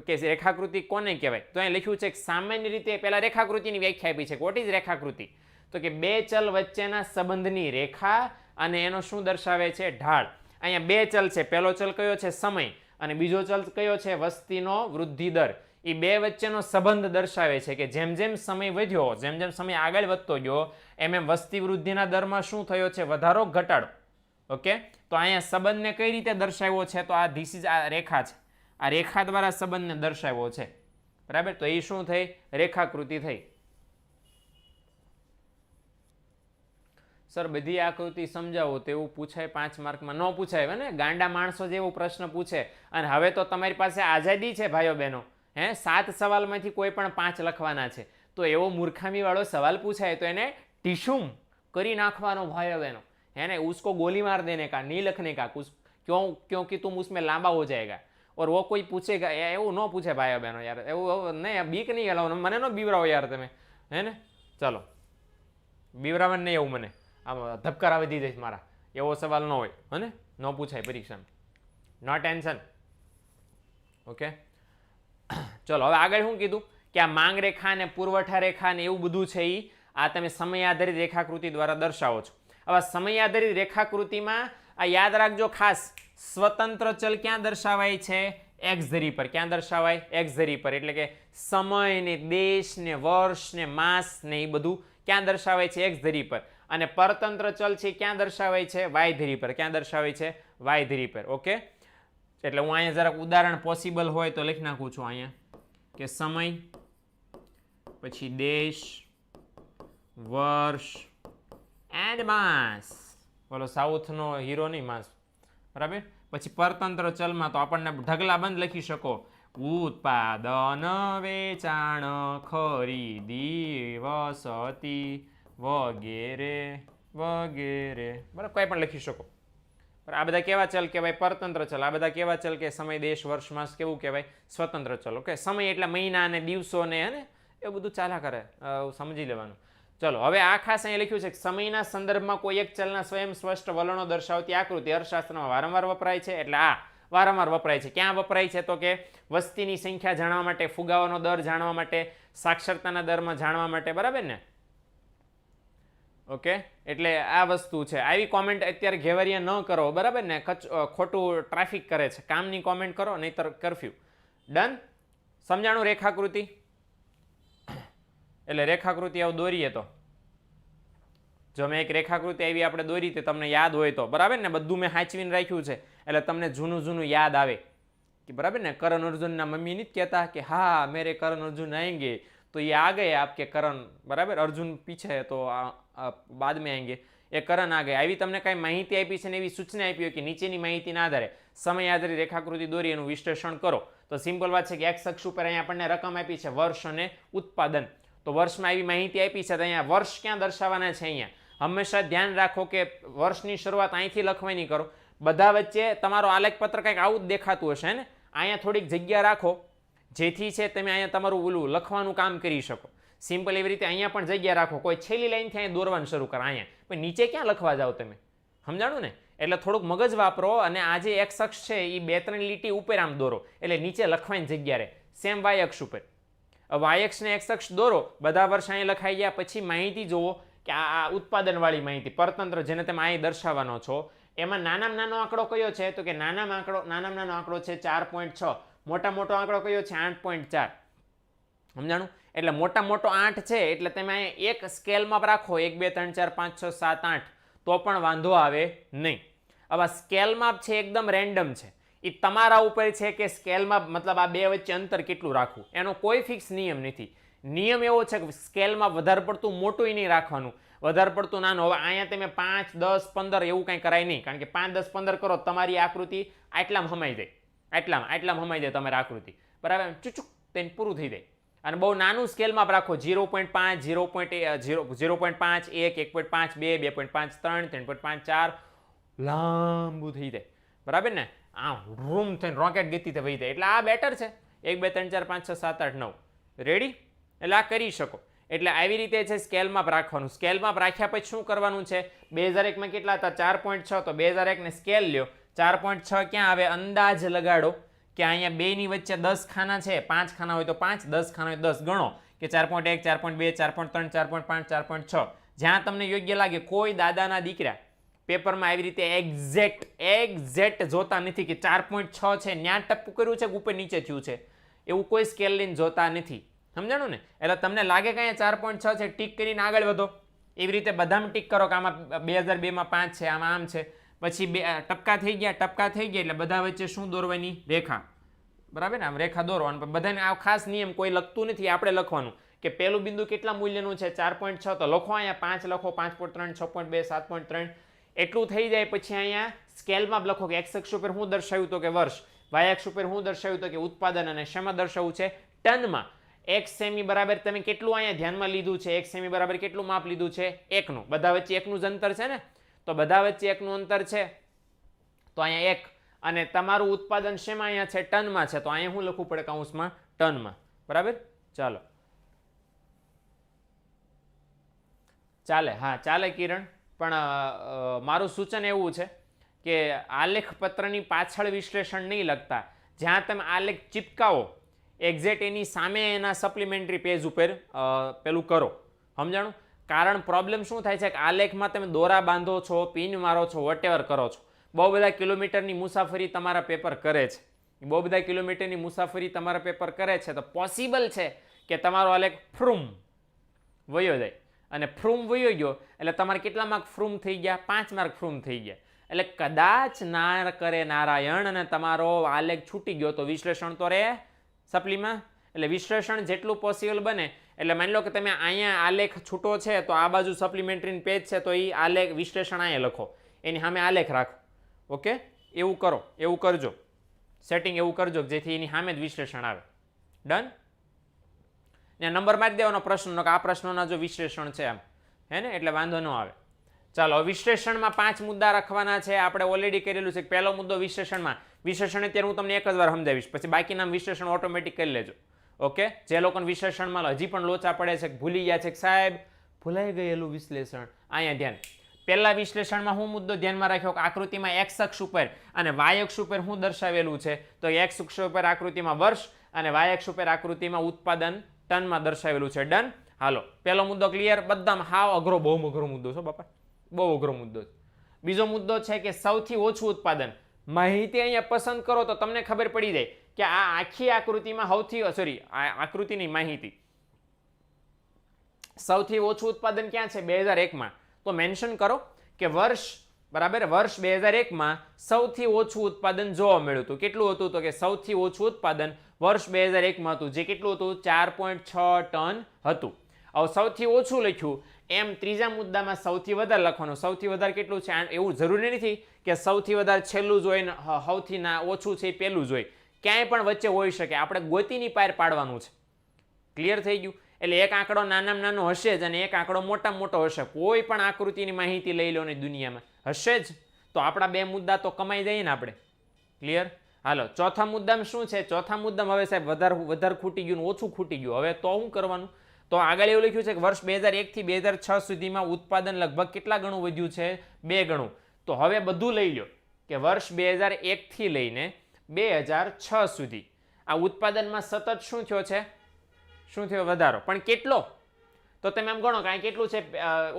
Speaker 1: કે રેખાકૃતિ કોને કહેવાય. તો અહીં લખ્યું છે કે સામાન્ય રીતે પહેલાં રેખાકૃતિની વ્યાખ્યા આપી છે. વોટ ઇઝ રેખાકૃતિ? તો કે બે ચલ વચ્ચેના સંબંધની રેખા અને એનો શું દર્શાવે છે? ઢાળ. અહીંયા બે ચલ છે, પહેલો ચલ કયો છે? સમય, અને બીજો ચલ કયો છે? વસ્તીનો વૃદ્ધિ દર. એ બે વચ્ચેનો સંબંધ દર્શાવે છે કે જેમ જેમ સમય વધ્યો, જેમ જેમ સમય આગળ વધતો ગયો એમ એમ વસ્તી વૃદ્ધિના દરમાં શું થયો છે? વધારો ઘટાડો. ઓકે, તો અહીંયા સંબંધને કઈ રીતે દર્શાવ્યો છે? તો આ ધીસ ઇઝ આ રેખા છે, આ રેખા દ્વારા સંબંધને દર્શાવ્યો છે. બરાબર, તો એ શું થઈ? રેખાકૃતિ થઈ. સર બધી આકૃતિ સમજાવો તેવું પૂછાય 5 માર્કમાં? ન પૂછાય ને, ગાંડા માણસો જેવો પ્રશ્ન પૂછે. અને હવે તો તમારી પાસે આઝાદી છે ભાઈઓ બહેનો, 7 સવાલમાંથી કોઈ પણ 5 લખવાના છે. તો એવો મૂર્ખામી વાળો સવાલ પૂછાય તો એને ટીશુમ કરી નાખવાનો ભાઈઓ બહેનો, है ना. उसको गोली मार देने का, नहीं लिखने का कुछ, क्योंकि तुम उसमें लांबा हो जाएगा. और वो કોઈ પૂછેગા એવું ન પૂછે ભાઈઓ બહેનો યાર, એવું નહીં, બીક નહીં હલાવો, મને ન બીવરાવો યાર તમે, હે ને. ચાલો બીવરાવન નહીં, એવું મને આમ ધબકારા વધી જઈશ મારા, એવો સવાલ ન હોય, હે ને, ન પૂછાય પરીક્ષામાં, નો ટેન્શન. ઓકે, ચલો હવે આગળ શું કીધું કે આ માંગ રેખા ને પુરવઠા રેખા ને એવું બધું છે એ આ તમે સમય આધારિત રેખાકૃતિ દ્વારા દર્શાવો છો. હવે સમય આધારિત રેખાકૃતિમાં આ યાદ રાખજો ખાસ, સ્વતંત્ર ચલ ક્યાં દર્શાવાય છે? એક્સ ધરી પર. ક્યાં દર્શાવાય? એક્સ ધરી પર. એટલે કે સમય ને દેશ ને વર્ષ ને માસ ને એ બધું ક્યાં દર્શાવાય છે? એક્સ ધરી પર. અને પરતંત્ર ચલ છે ક્યાં દર્શાવાય છે? વાય ધરી પર. ક્યાં દર્શાવાય છે? વાય ધરી પર. ઓકે, એટલે હું અહીંયા જરાક ઉદાહરણ પોસિબલ હોય તો લખી નાખું છું અહીંયા કે સમય, પછી દેશ, વર્ષ એન્ડ માસ. બોલો સાઉથનો હીરો નહીં, માસ. બરાબર. પછી પરતંત્ર ચલમાં તો આપણને ઢગલાબંધ લખી શકો, ઉત્પાદન, વેચાણ, ખરીદી, વસતી વગેરે વગેરે. બરાબર, કંઈ પણ લખી શકો. આ બધા કેવા ચલ કહેવાય? પરતંત્ર ચલ. આ બધા કેવા ચલ કે સમય, દેશ, વર્ષ, માસ કેવું કહેવાય? સ્વતંત્ર ચલ. ઓકે, સમય એટલે મહિના અને દિવસો ને હે ને એવું બધું ચાલ્યા કરે, સમજી લેવાનું. ચલો હવે આ ખાસ અહીંયા લખ્યું છે કે સમયના સંદર્ભમાં કોઈ એક ચલના સ્વયં સ્પષ્ટ વલણો દર્શાવતી આકૃતિ અર્થશાસ્ત્રમાં વારંવાર વપરાય છે. એટલે આ વારંવાર વપરાય છે. ક્યાં વપરાય છે? તો કે વસ્તીની સંખ્યા જાણવા માટે, ફુગાવાનો દર જાણવા માટે, સાક્ષરતાના દરમાં જાણવા માટે. બરાબર ને? ઓકે, એટલે આ વસ્તુ છે. આવી કોમેન્ટ અત્યારે ઘેવરિયા ન કરો, બરાબર ને, ખોટું ટ્રાફિક કરે છે. કામની કોમેન્ટ કરો, નહીતર કરફ્યુ. ડન? સમજાણું રેખાકૃતિ? એટલે રેખાકૃતિ આવું દોરીએ તો જો મેં એક રેખાકૃતિ આવી આપણે દોરી તે તમને યાદ હોય તો, બરાબર ને, બધું મેં સાચવીને રાખ્યું છે એટલે તમને જૂનું જૂનું યાદ આવે કે બરાબર ને. કરણ અર્જુનના મમ્મી નથી કહેતા કે હા મેરે કરણ અર્જુન આएंगे तो ये आ गए आपके करण, બરાબર, અર્જુન પીછે તો બાદ में आएंगे, એ કરણ આ ગયા. આવી તમને કાંઈ માહિતી આપી છે ને એવી સૂચના આપી હોય કે નીચેની માહિતીના આધારે સમય આધારિત રેખાકૃતિ દોરી એનું વિશ્લેષણ કરો. તો સિમ્પલ વાત છે કે એક્સ અક્ષ ઉપર અહીંયા આપણને રકમ આપી છે વર્ષ અને ઉત્પાદન. તો વર્ષમાં એવી માહિતી આપી છે તો અહીંયા વર્ષ ક્યાં દર્શાવવાના છે? અહીંયા હંમેશા ધ્યાન રાખો કે વર્ષની શરૂઆત અહીંથી લખવાની કરો. બધા વચ્ચે તમારો આલેખપત્ર કંઈક આવું જ દેખાતું હશે ને. અહીંયા થોડીક જગ્યા રાખો જેથી છે તમે અહીંયા તમારું ઓલું લખવાનું કામ કરી શકો. સિમ્પલ એવી રીતે અહીંયા પણ જગ્યા રાખો. કોઈ છેલ્લી લાઈનથી અહીંયા દોરવાનું શરૂ કરો અહીંયા, પણ નીચે ક્યાં લખવા જાઓ તમે? સમજાણું ને? એટલે થોડુંક મગજ વાપરો અને આ જે એક્સ અક્ષ છે એ 2-3 લીટી ઉપર આમ દોરો એટલે નીચે લખવાની જગ્યા રહે. સેમ વાય અક્ષ ઉપર વાય અક્ષ ને એક્સ અક્ષ દોરો. બધા વર્ષ અહીંયા લખાઈ ગયા પછી માહિતી જુઓ કે આ ઉત્પાદનવાળી માહિતી પરતંત્ર જેને તમે અહીં દર્શાવવાનો છો એમાં નાનામાં નાનો આંકડો કયો છે? તો કે નાનામાં નાનો આંકડો છે 4.6. મોટા મોટો આંકડો કયો છે? 8.4. સમજાણું? એટલે મોટા મોટો 8 છે એટલે તમે અહીંયા એક સ્કેલમાં રાખો 1 2 3 4 5 6 7 8 તો પણ વાંધો આવે નહીં. હવે સ્કેલ માપ છે એકદમ રેન્ડમ છે, એ તમારા ઉપર છે કે સ્કેલ માપ મતલબ આ બે વચ્ચે અંતર કેટલું રાખવું, એનો કોઈ ફિક્સ નિયમ નથી. નિયમ એવો છે કે સ્કેલમાં વધારે પડતું મોટું નહીં રાખવાનું, વધારે પડતું નાનું. હવે અહીંયા તમે 5 10 15 એવું કંઈ કરાય નહીં, કારણ કે 5 10 15 કરો તમારી આકૃતિ આટલામાં હમાઈ જાય, આટલામાં હમાઈ જાય તમારી આકૃતિ. બરાબર? ચૂચુક તો એને પૂરું થઈ જાય. અને બહુ નાનું સ્કેલમાં રાખો 0.5 0.5 1 1.5 2 2.5 3 3.5 4 લાંબુ થઈ જાય બરાબર ને આ રૂમ થઈને રોકેટ ગતિથી વહી જાય એટલે આ બેટર છે 1 2 3 4 5 6 7 8 9 રેડી એટલે આ કરી શકો એટલે આવી રીતે છે સ્કેલમાં રાખવાનું સ્કેલમાં રાખ્યા પછી શું કરવાનું છે 2001માં કેટલા હતા 4.6 તો 2001 ને સ્કેલ લ્યો 4.6 ક્યાં આવે અંદાજ લગાડો કે અહીંયા બેની વચ્ચે 10 ખાના છે 5 ખાના હોય તો 5 10 ખાના હોય 10 ગણો કે 4.1 4.2 4.3 4.5 4.6 જ્યાં તમને યોગ્ય લાગે કોઈ દાદાના દીકરા પેપરમાં આવી રીતે એક્ઝેક્ટ જોતા નથી કે 4.6 છે ન્યા ટપકું કર્યું છે કે ઉપર નીચે થયું છે એવું કોઈ સ્કેલ લઈને જોતા નથી સમજાણું ને એટલે તમને લાગે કે અહીંયા 4.6 છે ટીક કરીને આગળ વધો એવી રીતે બધામાં ટીક કરો કે આમાં 2002માં 5 છે આમાં આમ છે પછી ટપકા થઈ ગયા એટલે બધા વચ્ચે શું દોરવાની રેખા બરાબર ને આમ રેખા દોરો અને બધાને આ ખાસ નિયમ કોઈ લખતું નથી આપણે લખવાનું કે પહેલું બિંદુ કેટલા મૂલ્યનું છે 4.6 તો લખો અહીંયા 5 લખો 5.3 6.2 7.3 એટલું થઈ જાય પછી અહીંયા સ્કેલમાં લખો કે x અક્ષ ઉપર હું દર્શાવ્યું તો કે વર્ષ y અક્ષ ઉપર હું દર્શાવ્યું તો કે ઉત્પાદન અને શેમાં દર્શાવવું છે ટનમાં 1 સેમી બરાબર તમે કેટલું અહીંયા ધ્યાનમાં લીધું છે 1 સેમી બરાબર કેટલું માપ લીધું છે 1 નું બધા વચ્ચે 1 નું જ અંતર છે ને તો બધા વચ્ચે 1 નું અંતર છે તો અહીંયા 1 અને તમારું ઉત્પાદન શેમાં અહીંયા છે ટનમાં છે તો અહીંયા હું લખવું પડે કૌંસમાં ટનમાં બરાબર ચાલો ચાલે હા ચાલે કિરણ પણ મારું સૂચન એવું છે કે આલેખ પત્રની પાછળ વિશ્લેષણ નહીં લખતા જ્યાં તમે આલેખ ચિપકાવો એક્ઝેક્ટ એની સામે એના સપ્લિમેન્ટરી પેજ ઉપર પેલું કરો સમજાણું કારણ પ્રોબ્લેમ શું થાય છે કે આલેખમાં તમે દોરા બાંધો છો પિન મારો છો વોટેવર કરો છો બહુ બધા કિલોમીટરની મુસાફરી તમારા પેપર કરે છે બહુ બધા કિલોમીટરની મુસાફરી તમારા પેપર કરે છે તો પોસિબલ છે કે તમારો આલેખ ફ્રૂમ વયો જાય અને ફ્રૂમ વયો ગયો એટલે તમારે કેટલા માર્ક ફ્રૂમ થઈ ગયા 5 માર્ક ફ્રૂમ થઈ ગયા એટલે કદાચ ના કરે નારાયણ અને તમારો આલેખ છૂટી ગયો તો વિશ્લેષણ તો રહે સપ્લીમાં એટલે વિશ્લેષણ જેટલું પોસિબલ બને એટલે માની લો કે તમે અહીંયા આલેખ છૂટો છે તો આ બાજુ સપ્લિમેન્ટરી પેજ છે તો એ આલેખ વિશ્લેષણ અહીંયા લખો એની સામે આલેખ રાખો ઓકે એવું કરો એવું કરજો સેટિંગ એવું કરજો જેથી એની સામે જ વિશ્લેષણ આવે ડન ને નંબર મારી દેવાનો પ્રશ્નનો કે આ પ્રશ્નોના જો વિશ્લેષણ છે આમ હે ને એટલે વાંધો ન આવે ચાલો વિશ્લેષણમાં 5 મુદ્દા રાખવાના છે આપણે ઓલરેડી કરેલું છે પહેલો મુદ્દો વિશ્લેષણ અત્યારે હું તમને એક જ વાર સમજાવીશ પછી બાકીના વિશ્લેષણ ઓટોમેટિક કરી લેજો ઓકે જે લોકોને વિશ્લેષણમાં હજી પણ લોચા પડે છે ભૂલી ગયા છે કે સાહેબ ભૂલાઈ ગયેલું વિશ્લેષણ અહીંયા ધ્યાન પહેલા વિશ્લેષણમાં હું મુદ્દો ધ્યાનમાં રાખ્યો કે આકૃતિમાં x અક્ષ ઉપર અને y અક્ષ ઉપર શું દર્શાવેલું છે તો x અક્ષ ઉપર આકૃતિમાં વર્ષ અને y અક્ષ ઉપર આકૃતિમાં ઉત્પાદન ટનમાં દર્શાવેલું છે ડન હાલો પહેલો મુદ્દો ક્લિયર બધામાં હાવ અઘરો બહુ અઘરો મુદ્દો છે બાપા બહુ અઘરો મુદ્દો છે બીજો મુદ્દો છે કે સૌથી ઓછું ઉત્પાદન માહિતી અહીંયા પસંદ કરો તો તમને ખબર પડી જાય કે આ આખી આકૃતિમાં આકૃતિની માહિતી સૌથી ઓછું ઉત્પાદન ક્યાં છે 2001માં તો મેન્શન કરો કે વર્ષ બરાબર વર્ષ 2001માં સૌથી ઓછું ઉત્પાદન જોવા મળ્યું હતું કેટલું હતું તો કે સૌથી ઓછું ઉત્પાદન વર્ષ 2001માં હતું જે કેટલું હતું 4.6 ટન હતું હવે સૌથી ઓછું લખ્યું એમ ત્રીજા મુદ્દામાં સૌથી વધારે લખવાનું સૌથી વધારે કેટલું છે એવું જરૂરી નથી કે સૌથી વધારે છેલ્લું જ હોય ને સૌથી ના ઓછું છે એ પહેલું જ હોય ક્યાંય પણ વચ્ચે હોઈ શકે આપણે ગોતીની પાર પાડવાનું છે ક્લિયર થઈ ગયું એટલે એક આંકડો નાનામાં નાનો હશે જ અને એક આંકડો મોટામાં મોટો હશે કોઈ પણ આકૃતિની માહિતી લઈ લો ને દુનિયામાં હશે જ તો આપણા બે મુદ્દા તો કમાઈ જાય ને આપણે ક્લિયર હાલો ચોથા મુદ્દામાં શું છે ચોથા મુદ્દામાં હવે સાહેબ વધારે ખૂટી ગયું ઓછું ખૂટી ગયું હવે તો શું કરવાનું તો આગળ એવું લખ્યું છે કે વર્ષ 2001 થી 2006 સુધીમાં ઉત્પાદન લગભગ કેટલા ગણું વધ્યું છે 2 ગણું તો હવે બધું લઈ લો કે વર્ષ 2001 થી લઈને 2006 સુધી આ ઉત્પાદનમાં સતત શું થયો છે શું થયો વધારો પણ કેટલો તો તમે આમ ગણો કે અહીં કેટલું છે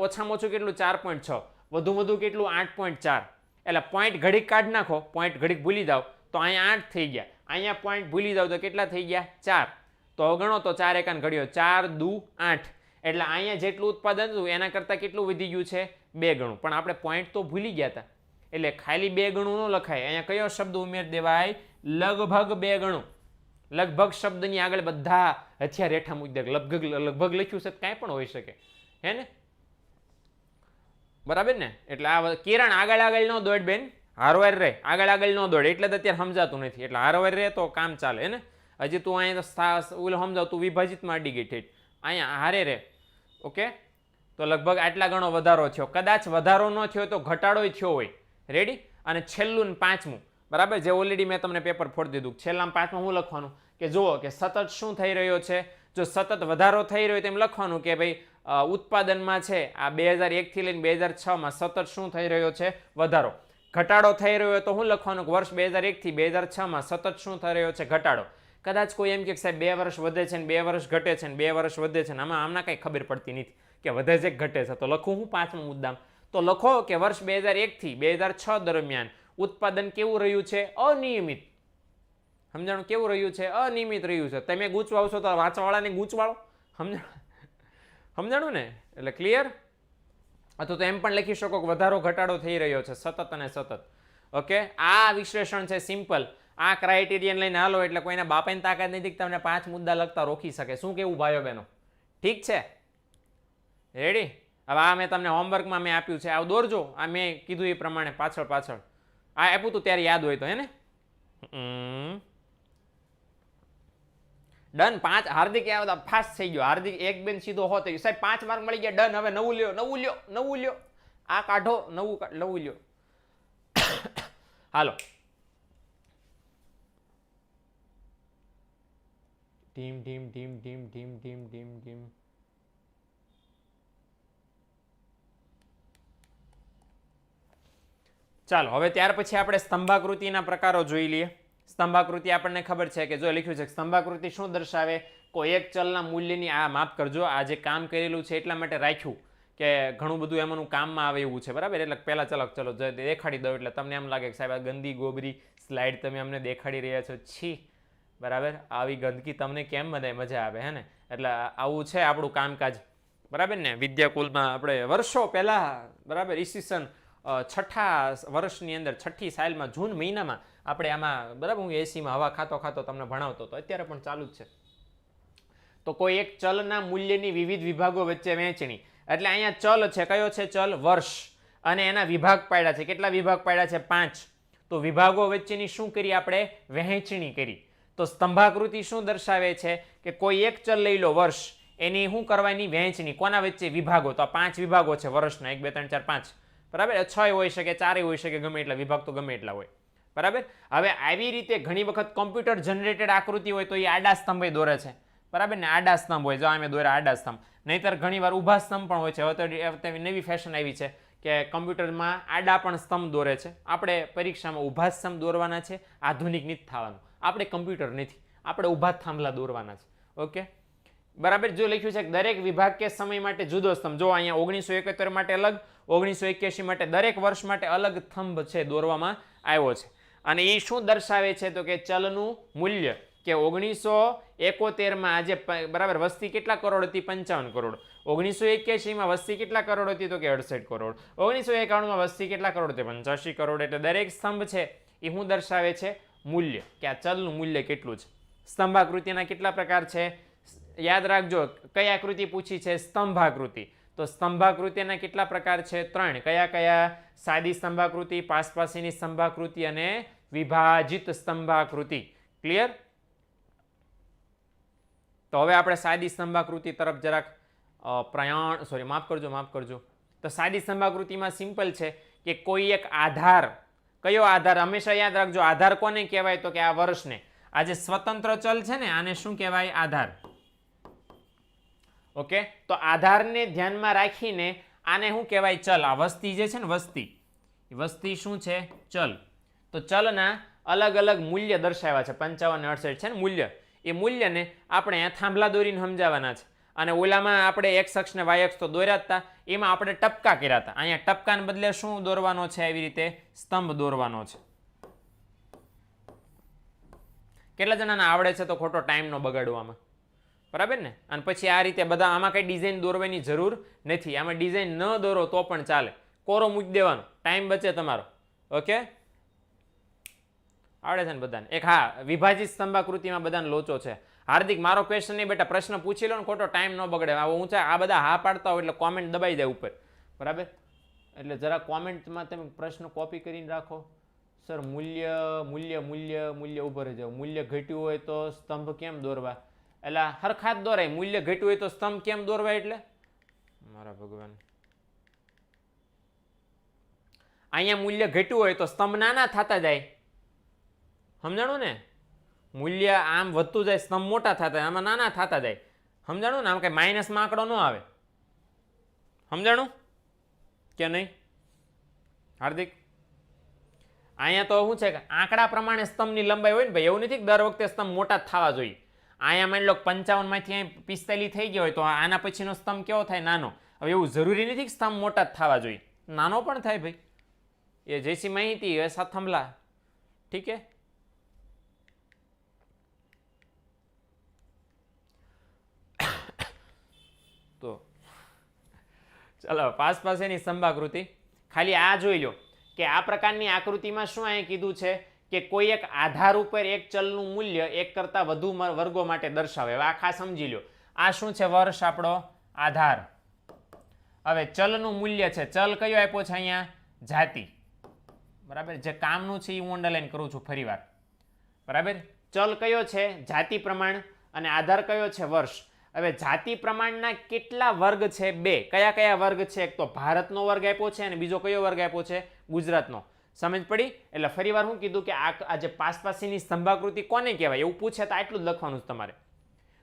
Speaker 1: ઓછામાં ઓછું કેટલું 4.6 વધુ કેટલું 8.4 એટલે પોઈન્ટ ઘડીક કાઢ નાખો પોઈન્ટ ઘડીક ભૂલી જાઓ તો અહીંયા 8 થઈ ગયા અહીંયા પોઈન્ટ ભૂલી જાઓ તો કેટલા થઈ ગયા 4 તો ગણો તો 4 એકાન ઘડ્યો 4 દુ 8 એટલે અહીંયા જેટલું ઉત્પાદન હતું એના કરતાં કેટલું વધી ગયું છે 2 ગણું પણ આપણે પોઈન્ટ તો ભૂલી ગયા હતા એટલે ખાલી 2 ગણું ન લખાય અહીંયા કયો શબ્દ ઉમેર દેવાય લગભગ 2 ગણું લગભગ શબ્દની આગળ બધા હથિયાર રેઠા મૂકી દે લગભગ લખ્યું છે કાંઈ પણ હોઈ શકે હે ને બરાબર ને એટલે આ કિરણ આગળ ન દોડ બેન હારવાર રે આગળ ન દોડ એટલે જ અત્યારે સમજાતું નથી એટલે હારવાર રે તો કામ ચાલે ને હજી તું અહીંયા ઓલું સમજાવ, તું વિભાજિતમાં અડી ગઈ ઠેઠ અહીંયા હારે રે. ઓકે, તો લગભગ આટલા ગણો વધારો થયો. કદાચ વધારો ન થયો તો ઘટાડો થયો હોય. રેડી? અને છેલ્લું ને પાંચમું, બરાબર, જે ઓલરેડી મેં તમને પેપર ફોડી દીધું. છેલ્લામાં પાંચમાં હું લખવાનું કે જુઓ કે સતત શું થઈ રહ્યો છે. જો સતત વધારો થઈ રહ્યો તેમ લખવાનું કે ભાઈ ઉત્પાદનમાં છે આ 2001 થી લઈને 2006માં સતત શું થઈ રહ્યો છે? વધારો. ઘટાડો થઈ રહ્યો હોય તો હું લખવાનું કે વર્ષ 2001 થી 2006માં સતત શું થઈ રહ્યો છે? ઘટાડો. કદાચ કોઈ એમ કે સાહેબ 2 વર્ષ વધે છે ને 2 વર્ષ ઘટે છે ને 2 વર્ષ વધે છે ને આમના કંઈ ખબર પડતી નથી કે વધે છે કે ઘટે છે. તો લખું હું પાંચમો મુદ્દામ, તો લખો કે વર્ષ 2001 થી 2006 દરમિયાન ઉત્પાદન કેવું રહ્યું છે? અનિયમિત. સમજાણું? કેવું રહ્યું છે? અનિયમિત રહ્યું છે. તમે ગૂંચવાઓ છો તો વાંચવાવાળાને ગૂંચવાળો. સમજાણું ને? એટલે ક્લિયર? અથવા તો એમ પણ લખી શકો કે વધારો ઘટાડો થઈ રહ્યો છે સતત અને સતત. ઓકે, આ વિશ્લેષણ છે સિમ્પલ. આ ક્રાઇટેરિયન લઈને હાલો એટલે કોઈના બાપાની તાકાત નથી તમને 5 મુદ્દા લખતા રોકી શકે. શું કેવું ભાઈઓ બહેનો? ઠીક છે? રેડી? હવે આ મેં તમને હોમવર્કમાં મેં આપ્યું છે, આવું દોરજો. આ મેં કીધું એ પ્રમાણે પાછળ આ આપ્યું તું ત્યારે યાદ હોય તો, હે ને? ડન. 5. હાર્દિક ફાસ્ટ થઈ ગયો. હાર્દિક એક બેન સીધો હોત સાહેબ 5 માર્ક મળી ગયા. ડન. હવે નવું લ્યો. આ કાઢો, નવું લ્યો. હાલો. ટીમ. ચાલો હવે ત્યાર પછી આપણે સ્તંભાકૃતિના પ્રકારો જોઈ લઈએ. સ્તંભાકૃતિ આપણને ખબર છે કે જો લખ્યું છે સ્તંભાકૃતિ શું દર્શાવે? કોઈ એક ચલના મૂલ્યની, આ માફ કરજો, આ જે કામ કરેલું છે એટલા માટે રાખ્યું કે ઘણું બધું એમાંનું કામમાં આવે એવું છે, બરાબર? એટલે પહેલા ચલો દેખાડી દઉં એટલે તમને એમ લાગે કે સાહેબ આ ગંદી ગોબરી સ્લાઇડ તમે અમને દેખાડી રહ્યા છો. છી, બરાબર? આવી ગંદકી તમને કેમ બધાય મજા આવે, હે ને? એટલે આવું છે આપણું કામકાજ, બરાબર ને? વિદ્યાકુલમાં આપણે વર્ષો પહેલા, બરાબર, ઈસવીસન 6થા વર્ષની અંદર 6ઠી સાલમાં જૂન મહિનામાં આપણે આમાં, બરાબર, હું એસીમાં હવા ખાતો તમને ભણાવતો હતો. અત્યારે પણ ચાલુ જ છે. તો કોઈ એક ચલના મૂલ્યની વિવિધ વિભાગો વચ્ચે વહેંચણી. એટલે અહીંયા ચલ છે, કયો છે ચલ? વર્ષ. અને એના વિભાગ પાડ્યા છે. કેટલા વિભાગ પાડ્યા છે? 5. તો વિભાગો વચ્ચેની શું કરી આપણે? વહેંચણી કરી. તો સ્તંભાકૃતિ શું દર્શાવે છે કે કોઈ એક ચલ લઈ લો વર્ષ, એની શું કરવાની? વહેંચણી. કોના વચ્ચે? વિભાગો. તો 5 વિભાગો છે વર્ષના, 1 2 3 4 5, બરાબર? 6 હોઈ શકે, 4 હોઈ શકે, ગમે એટલા વિભાગ તો ગમે એટલા હોય, બરાબર? હવે આવી રીતે ઘણી વખત કોમ્પ્યુટર જનરેટેડ આકૃતિ હોય તો એ આડા સ્તંભ દોરે છે, બરાબર ને? આડા સ્તંભ હોય, જો અમે દોર્યા આડા સ્તંભ. નહીતર ઘણી વાર ઊભા સ્તંભ પણ હોય છે. હવે તો નવી ફેશન આવી છે કે કોમ્પ્યુટરમાં આડા પણ સ્તંભ દોરે છે. આપણે પરીક્ષામાં ઊભા સ્તંભ દોરવાના છે. આધુનિક નથી થવાનું. આપણે કમ્પ્યુટર નથી, આપણે ઊભા થાંભલા દોરવાના છે. ઓકે, બરાબર? જો લખ્યું છે કે દરેક વિભાગ કે સમય માટે જુદો સ્તંભ. જો અહીંયા 1971 માટે અલગ, 1981 માટે, દરેક વર્ષ માટે અલગ સ્તંભ છે દોરવામાં આવ્યો છે. અને એ શું દર્શાવે છે તો કે ચલનું મૂલ્ય, કે 1971માં આજે, બરાબર, વસ્તી કેટલા કરોડ હતી? 55 કરોડ. 1981માં વસ્તી કેટલા કરોડ હતી? તો કે 68 કરોડ. 1991માં વસ્તી કેટલા કરોડ હતી? 85 કરોડ. એટલે દરેક સ્તંભ છે એ શું દર્શાવે છે? મૂલ્ય, કે આ ચલનું મૂલ્ય કેટલું છે. સ્તંભાકૃતિના કેટલા પ્રકાર છે? યાદ રાખજો. કઈ આકૃતિ પૂછી છે? સ્તંભાકૃતિ. તો સ્તંભાકૃતિના કેટલા પ્રકાર છે? 3. કયા? સાદી સ્તંભાકૃતિ, પાસપાસીની સ્તંભાકૃતિ અને વિભાજિત સ્તંભાકૃતિ. ક્લિયર? તો હવે આપણે સાદી સ્તંભાકૃતિ તરફ જરાક માફ કરજો. તો સાદી સ્તંભાકૃતિમાં સિમ્પલ છે કે કોઈ એક આધાર, કયો આધાર? હંમેશા યાદ રાખજો, આધાર કોને કહેવાય તો કે આ વર્ષને. આ જે સ્વતંત્ર ચલ છે ને, આને શું કહેવાય? આધાર. ઓકે, તો આધારને ધ્યાનમાં રાખીને આને શું કહેવાય? ચલ. આ વસ્તી જે છે ને, વસ્તી શું છે? ચલ. તો ચલના અલગ અલગ મૂલ્ય દર્શાવ્યા છે. 55 અને 68 છે ને મૂલ્ય. એ મૂલ્યને આપણે થાંભલા દોરીને સમજાવવાના છે. અને ઓલામાં આપણે એક્સ અક્ષ ને વાય અક્ષ તો દોર્યા જ હતા, એમાં આપણે ટપકા કર્યા હતા. અહીંયા ટપકાને બદલે શું દોરવાનો છે? આવી રીતે સ્તંભ દોરવાનો છે. કેટલા જણાને આવડે છે? તો ખોટો ટાઈમ ન બગાડવામાં, બરાબર ને? અને પછી આ રીતે બધા, આમાં કઈ ડિઝાઇન દોરવાની જરૂર નથી. આમાં ડિઝાઇન ન દોરો તો પણ ચાલે, કોરો મૂકી દેવાનો, ટાઈમ બચે તમારો. ઓકે, આવડે છે ને બધાને? એક હા, વિભાજિત સ્તંભાકૃતિમાં બધાને લોચો છે. હાર્દિક, મારો ક્વેશ્ચન નહીં બેટા, પ્રશ્ન પૂછી લો ને, ખોટો ટાઈમ ન બગડે. ઊંચા આ બધા હા પાડતા હોય એટલે કોમેન્ટ દબાઈ જાય ઉપર, બરાબર? એટલે જરા કોમેન્ટમાં તમે પ્રશ્ન કોપી કરીને રાખો. સર મૂલ્ય મૂલ્ય મૂલ્ય મૂલ્ય ઉભો રહી જાવ, મૂલ્ય ઘટ્યું હોય તો સ્તંભ કેમ દોરવા? એટલે હરખા જ દોરાય. મૂલ્ય ઘટ્યું હોય તો સ્તંભ કેમ દોરવા? એટલે મારા ભગવાન, અહીંયા મૂલ્ય ઘટ્યું હોય તો સ્તંભ નાના થતા જાય, સમજાણું ને? મૂલ્ય આમ વધતું જાય, સ્તંભ મોટા થતા જાય, આમાં નાના થતા જાય, સમજાણું ને? આમ કઈ માઇનસમાં આંકડો ન આવે, સમજાણું કે નહીં હાર્દિક? અહીંયા તો શું છે કે આંકડા પ્રમાણે સ્તંભની લંબાઈ હોય ને ભાઈ, એવું નથી કે દર વખતે સ્તંભ મોટા જ થવા જોઈએ. અહીંયા માની લો 55 માંથી અહીં 45 થઈ ગયો હોય તો આના પછીનો સ્તંભ કેવો થાય? નાનો. હવે એવું જરૂરી નથી કે સ્તંભ મોટા જ થવા જોઈએ, નાનો પણ થાય ભાઈ. ये जैसी माहिती वैसा थमला, ठीक है? तो चलो पास पासेની સ્તંભાકૃતિ ખાલી આ જોઈ લો કે આ પ્રકારની આકૃતિમાં શું અહીં કીધું છે કે કોઈ એક આધાર ઉપર એક ચલનું મૂલ્ય એક કરતા વધુ વર્ગો માટે દર્શાવે. હવે આ ખાસ સમજી લો, આ શું છે? વર્ષ આપણો આધાર. હવે ચલનું મૂલ્ય છે, ચલ કયો આપ્યો છે અહીંયા? જાતિ. બરાબર, જે કામનું છે એ હું અંડરલાઈન કરું છું ફરીવાર. બરાબર, ચલ કયો છે? જાતિ પ્રમાણ. અને આધાર કયો છે? વર્ષ. હવે જાતિ પ્રમાણના કેટલા વર્ગ છે? 2. કયા કયા વર્ગ છે? એક તો ભારતનો વર્ગ આપ્યો છે અને બીજો કયો વર્ગ આપ્યો છે? ગુજરાતનો. સમજ પડી? એટલે ફરીવાર હું કીધું કે આ જે પાસપાસીની સ્તંભાકૃતિ કોને કહેવાય એવું પૂછે તો આટલું જ લખવાનું છે તમારે.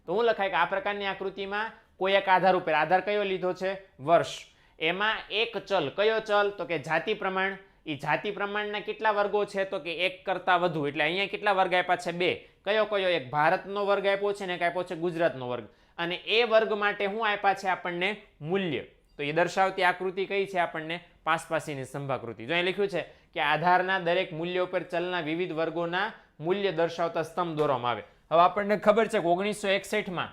Speaker 1: તો હું લખાય કે આ પ્રકારની આકૃતિમાં કોઈ એક આધાર ઉપર, આધાર કયો લીધો છે? વર્ષ. એમાં એક ચલ, કયો ચલ? તો કે જાતિ પ્રમાણ. એ જાતિ પ્રમાણના કેટલા વર્ગો છે? તો કે એક કરતા વધુ. એટલે અહીંયા કેટલા વર્ગ આપ્યા છે? 2. કયો કયો? એક ભારતનો વર્ગ આપ્યો છે ને એક આપ્યો છે ગુજરાતનો વર્ગ. અને એ વર્ગ માટે શું આપ્યા છે આપણને? મૂલ્ય. તો એ દર્શાવતી આકૃતિ કઈ છે આપણને? પાસપાસીની સ્તંભાકૃતિ. જો અહીં લખ્યું છે કે આધારના દરેક મૂલ્ય ઉપર ચલના વિવિધ વર્ગોના મૂલ્ય દર્શાવતા સ્તંભ દોરવામાં આવે. હવે આપણને ખબર છે કે 1961માં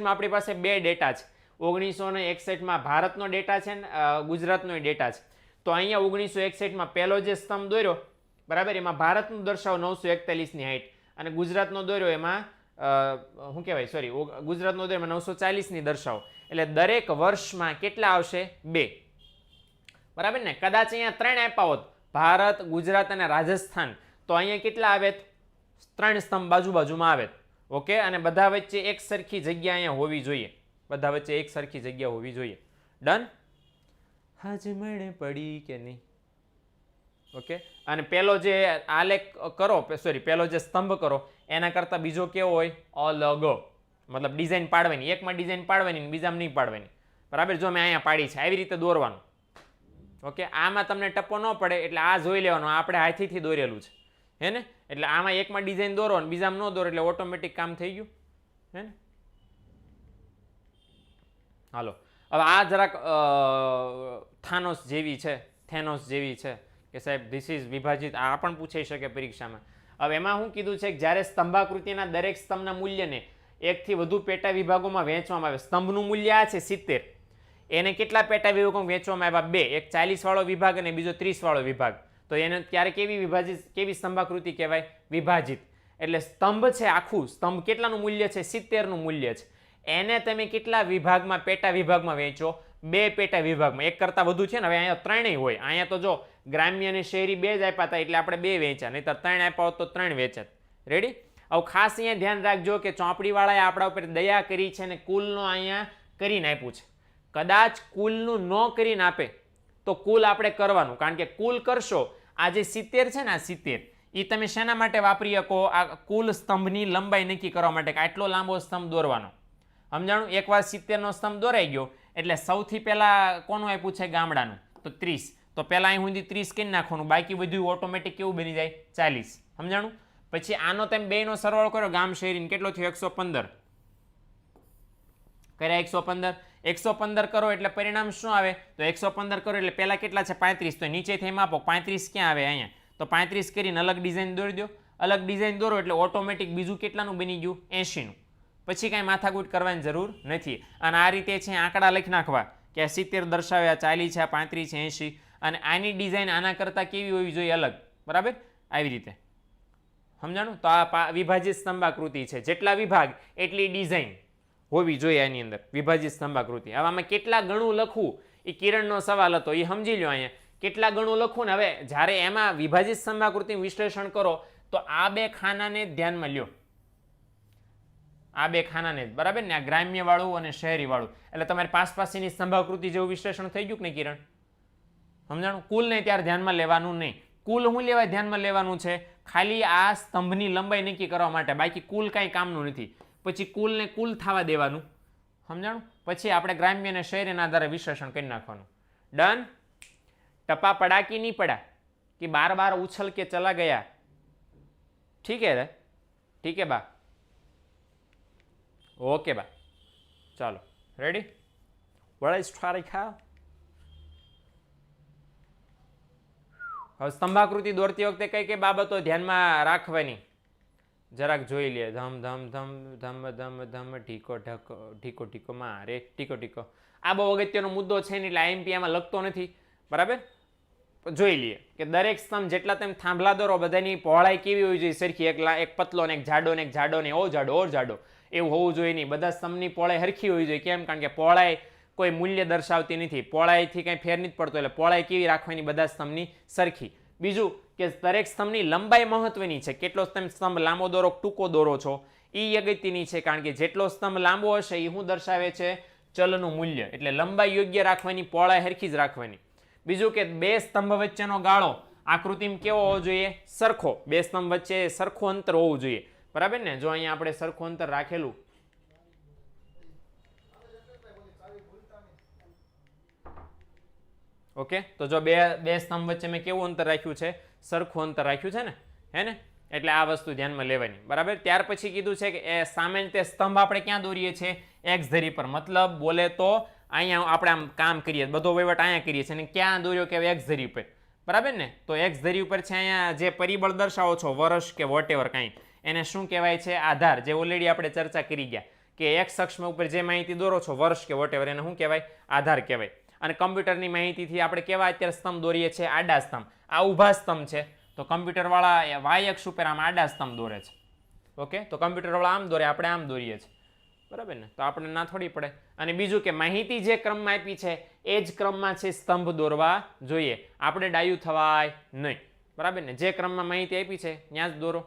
Speaker 1: આપણી પાસે 2 ડેટા છે. 1961માં ભારતનો ડેટા છે ને ગુજરાતનો ડેટા છે. તો અહીંયા 1961માં પહેલો જે સ્તંભ દોર્યો, બરાબર, એમાં ભારતનું દર્શાવ 941ની હાઈટ અને ગુજરાતનો દોર્યો એમાં શું કહેવાય, સોરી, ગુજરાતનો દોર્યો એમાં 940ની દર્શાવો. એટલે દરેક વર્ષમાં કેટલા આવશે? 2. બરાબર ને? કદાચ અહીંયા 3 આપ્યા હોત, ભારત, ગુજરાત અને રાજસ્થાન, તો અહીંયા કેટલા આવે? 3 સ્તંભ બાજુ બાજુમાં આવે. ઓકે, અને બધા વચ્ચે એક સરખી જગ્યા અહીંયા હોવી જોઈએ. બધા વચ્ચે એક સરખી જગ્યા હોવી જોઈએ. ડન? હજમણે પડી કે નહીં? ઓકે, અને પેલો જે આલેખ કરો, સોરી, પેલો જે સ્તંભ કરો એના કરતાં બીજો કેવો હોય? અલગ. મતલબ ડિઝાઇન પાડવાની, એકમાં ડિઝાઇન પાડવાની બીજામાં નહીં પાડવાની. બરાબર, જો મેં અહીંયા પાડી છે આવી રીતે દોરવાનું. ઓકે, આમાં તમને ટપ્પો ન પડે એટલે આ જોઈ લેવાનું, આપણે હાથીથી દોરેલું છે, હે ને? એટલે આમાં એકમાં ડિઝાઇન દોરો અને બીજામાં ન દોરો એટલે ઓટોમેટિક કામ થઈ ગયું, હે ને? હાલો, હવે આ જરાક થાનોસ જેવી છે, થેનોસ જેવી છે કે સાહેબ ધીસ ઇઝ વિભાજિત, આ પણ પૂછાઈ શકે પરીક્ષામાં. હવે એમાં શું કીધું છે કે જ્યારે સ્તંભાકૃતિના દરેક સ્તંભના મૂલ્યને એકથી વધુ પેટા વિભાગોમાં વહેંચવામાં આવે. સ્તંભનું મૂલ્ય આ છે 70, એને કેટલા પેટા વિભાગોમાં વહેંચવામાં આવ્યા? 2. એક 40 વાળો વિભાગ અને બીજો 30 વાળો વિભાગ. તો એને ત્યારે કેવી સ્તંભાકૃતિ કહેવાય? વિભાજિત. એટલે સ્તંભ છે આખું, સ્તંભ કેટલાનું મૂલ્ય છે? 70નું મૂલ્ય છે. એને તમે કેટલા વિભાગમાં, પેટા વિભાગમાં વહેંચો? 2 પેટા વિભાગમાં. એક કરતા વધુ છે ને, હવે અહીંયા 3 હોય. અહીંયા તો જો ગ્રામ્ય અને શહેરી 2 જ આપ્યા હતા એટલે આપણે 2 વેચ્યા, નહીંતર 3 આપ્યા હોત તો 3 વેચાત. રેડી? હવે ખાસ અહીંયા ધ્યાન રાખજો કે ચોપડીવાળાએ આપણા ઉપર દયા કરી છે અને કુલનો અહીંયા કરીને આપ્યું છે. કદાચ કુલનું ન કરીને આપે તો કુલ આપણે કરવાનું, કારણ કે કુલ કરશો, આ જે 70 છે ને, આ 70 એ તમે શેના માટે વાપરી શકો? આ કુલ સ્તંભની લંબાઈ નક્કી કરવા માટે કે આટલો લાંબો સ્તંભ દોરવાનો. સમજાણું? એકવાર 70નો સ્તંભ દોરાઈ ગયો એટલે સૌથી પહેલા કોનું આપ્યું છે? ગામડાનું. તો 30. તો પહેલા અહીં સુધી 30 કરી નાખવાનું, બાકી બધું ઓટોમેટિક કેવું બની જાય? 40. સમજાણું? પછી આનો તમે બેનો સરવાળો કરો, ગામ શહેરી, કેટલો થયો? 115. કર્યા 115. 115 કરો એટલે પરિણામ શું આવે? તો 115 કરો એટલે પહેલા કેટલા છે? 35. તો નીચેથી એમ આપો 35 ક્યાં આવે? અહીંયા. તો 35 કરીને અલગ ડિઝાઇન દોરી દો. અલગ ડિઝાઇન દોરો એટલે ઓટોમેટિક બીજું કેટલાનું બની ગયું? 80નું. પછી કાંઈ માથાકૂટ કરવાની જરૂર નથી. અને આ રીતે છે આંકડા લખી નાખવા કે આ 70 દર્શાવ્યા, 40 છે, 35 છે, 80. અને આની ડિઝાઇન આના કરતાં કેવી હોવી જોઈએ? અલગ. બરાબર? આવી રીતે. સમજાણું? તો આ વિભાજિત સ્તંભાકૃતિ છે. જેટલા વિભાગ એટલી ડિઝાઇન હોવી જોઈએ આની અંદર, વિભાજિત સ્તંભાકૃતિ. હવે આમાં કેટલા ગણું લખવું એ કિરણનો સવાલ હતો, એ સમજી લો અહીંયા કેટલા ગણું લખું ને હવે જ્યારે એમાં વિભાજિત સ્તંભાકૃતિનું વિશ્લેષણ કરો તો આ બે ખાનાને ધ્યાનમાં લ્યો, આ બે ખાનાને બરાબર ને, આ ગ્રામ્ય વાળું અને શહેરી વાળું, એટલે તમારી પાસપાસીની સ્તંભાકૃતિ જેવું વિશ્લેષણ થઈ ગયું કે નહીં કિરણ? સમજાણું? કુલને ત્યારે ધ્યાનમાં લેવાનું નહીં. કુલ શું લેવાય ધ્યાનમાં લેવાનું છે? ખાલી આ સ્તંભની લંબાઈ નક્કી કરવા માટે, બાકી કુલ કાંઈ કામનું નથી. પછી કુલને કુલ થવા દેવાનું. સમજાણું? પછી આપણે ગ્રામ્ય અને શહેરીના આધારે વિશ્લેષણ કરી નાખવાનું. ડન? ટપા પડા કે નહીં પડા, કે બાર બાર ઉછલ કે ચલા ગયા? ठीक है रे, ठीक है बा, ओके बा, ચાલો રેડી? વળાઈ સ્ટારી ખાઓ. હવે સ્તંભાકૃતિ દોરતી વખતે કઈ કઈ બાબતો ધ્યાનમાં રાખવાની જરાક જોઈ લે. ધમ ધમ ધમ ધમ ધમ ધમ ઢીકો ઢકો ઢીકો ઢીકો મારે ટીકો ટીકો. આ બહુ અગત્યનો મુદ્દો છે ને, એટલે આઈએમપી આમાં લખતો નથી. બરાબર? જોઈ લઈએ કે દરેક સ્તંભ જેટલા તમે થાંભલા દોરો બધાની પહોળાઈ કેવી હોવી જોઈએ સરખી, એક પતલો ને એક જાડો ને એક જાડો ને ઓર જાડો એવું હોવું જોઈએ નહીં. બધા સ્તંભની પહોળાઈ સરખી હોવી જોઈએ. કેમ? કારણ કે પહોળાઈ કોઈ મૂલ્ય દર્શાવતી નથી, પહોળાઈથી કંઈ ફેર નથી પડતો, એટલે પહોળાઈ કેવી રાખવાની બધા સ્તંભની સરખી. બીજું કે દરેક સ્તંભની લંબાઈ મહત્વની છે. કેટલો તમે સ્તંભ લાંબો દોરો ટૂંકો દોરો છો એ અગત્યની છે, કારણ કે જેટલો સ્તંભ લાંબો હશે એ શું દર્શાવે છે? ચલનું મૂલ્ય. એટલે લંબાઈ યોગ્ય રાખવાની, પહોળાઈ સરખી જ રાખવાની. બીજું કે બે સ્તંભ વચ્ચેનો ગાળો આકૃતિમાં કેવો હોવો જોઈએ? સરખો. બે સ્તંભ વચ્ચે સરખું અંતર હોવું જોઈએ. બરાબર ને? જો અહીંયા આપણે સરખું અંતર રાખેલું, ઓકે, તો જો બે સ્તંભ વચ્ચે મેં કેવું અંતર રાખ્યું છે? સરખું અંતર રાખ્યું છે ને, હે ને? એટલે આ વસ્તુ ધ્યાનમાં લેવાની. બરાબર? ત્યાર પછી કીધું છે કે એ સામાન્ય તે સ્તંભ આપણે ક્યાં દોરીએ છીએ? એક્સ ધરી પર. મતલબ બોલે તો અહીંયા આપણે આમ કામ કરીએ, બધો વહીવટ અહીંયા કરીએ છીએ, અને ક્યાં દોર્યો કે એક્સ ધરી ઉપર. બરાબર ને? તો એક્સ ધરી ઉપર છે. અહીંયા જે પરિબળ દર્શાવો છો, વર્ષ કે વોટેવર કાંઈ, એને શું કહેવાય છે? આધાર. જે ઓલરેડી આપણે ચર્ચા કરી ગયા કે એક્સ અક્ષ ઉપર જે માહિતી દોરો છો, વર્ષ કે વોટેવર, એને શું કહેવાય? આધાર કહેવાય. અને કમ્પ્યુટરની માહિતીથી આપણે કેવા અત્યારે સ્તંભ દોરીએ છીએ? આડા સ્તંભ. આ ઊભા સ્તંભ છે, તો કમ્પ્યુટરવાળા વાય અક્ષ ઉપર આમ આડા સ્તંભ દોરે છે. ઓકે, તો કમ્પ્યુટરવાળા આમ દોરે, આપણે આમ દોરીએ છીએ. બરાબર ને? તો આપણે ના થોડી પડે. અને બીજું કે માહિતી જે ક્રમમાં આપી છે એ જ ક્રમમાં છે સ્તંભ દોરવા જોઈએ. આપણે ડાયું થવાય નહીં. બરાબર ને? જે ક્રમમાં માહિતી આપી છે ત્યાં જ દોરો.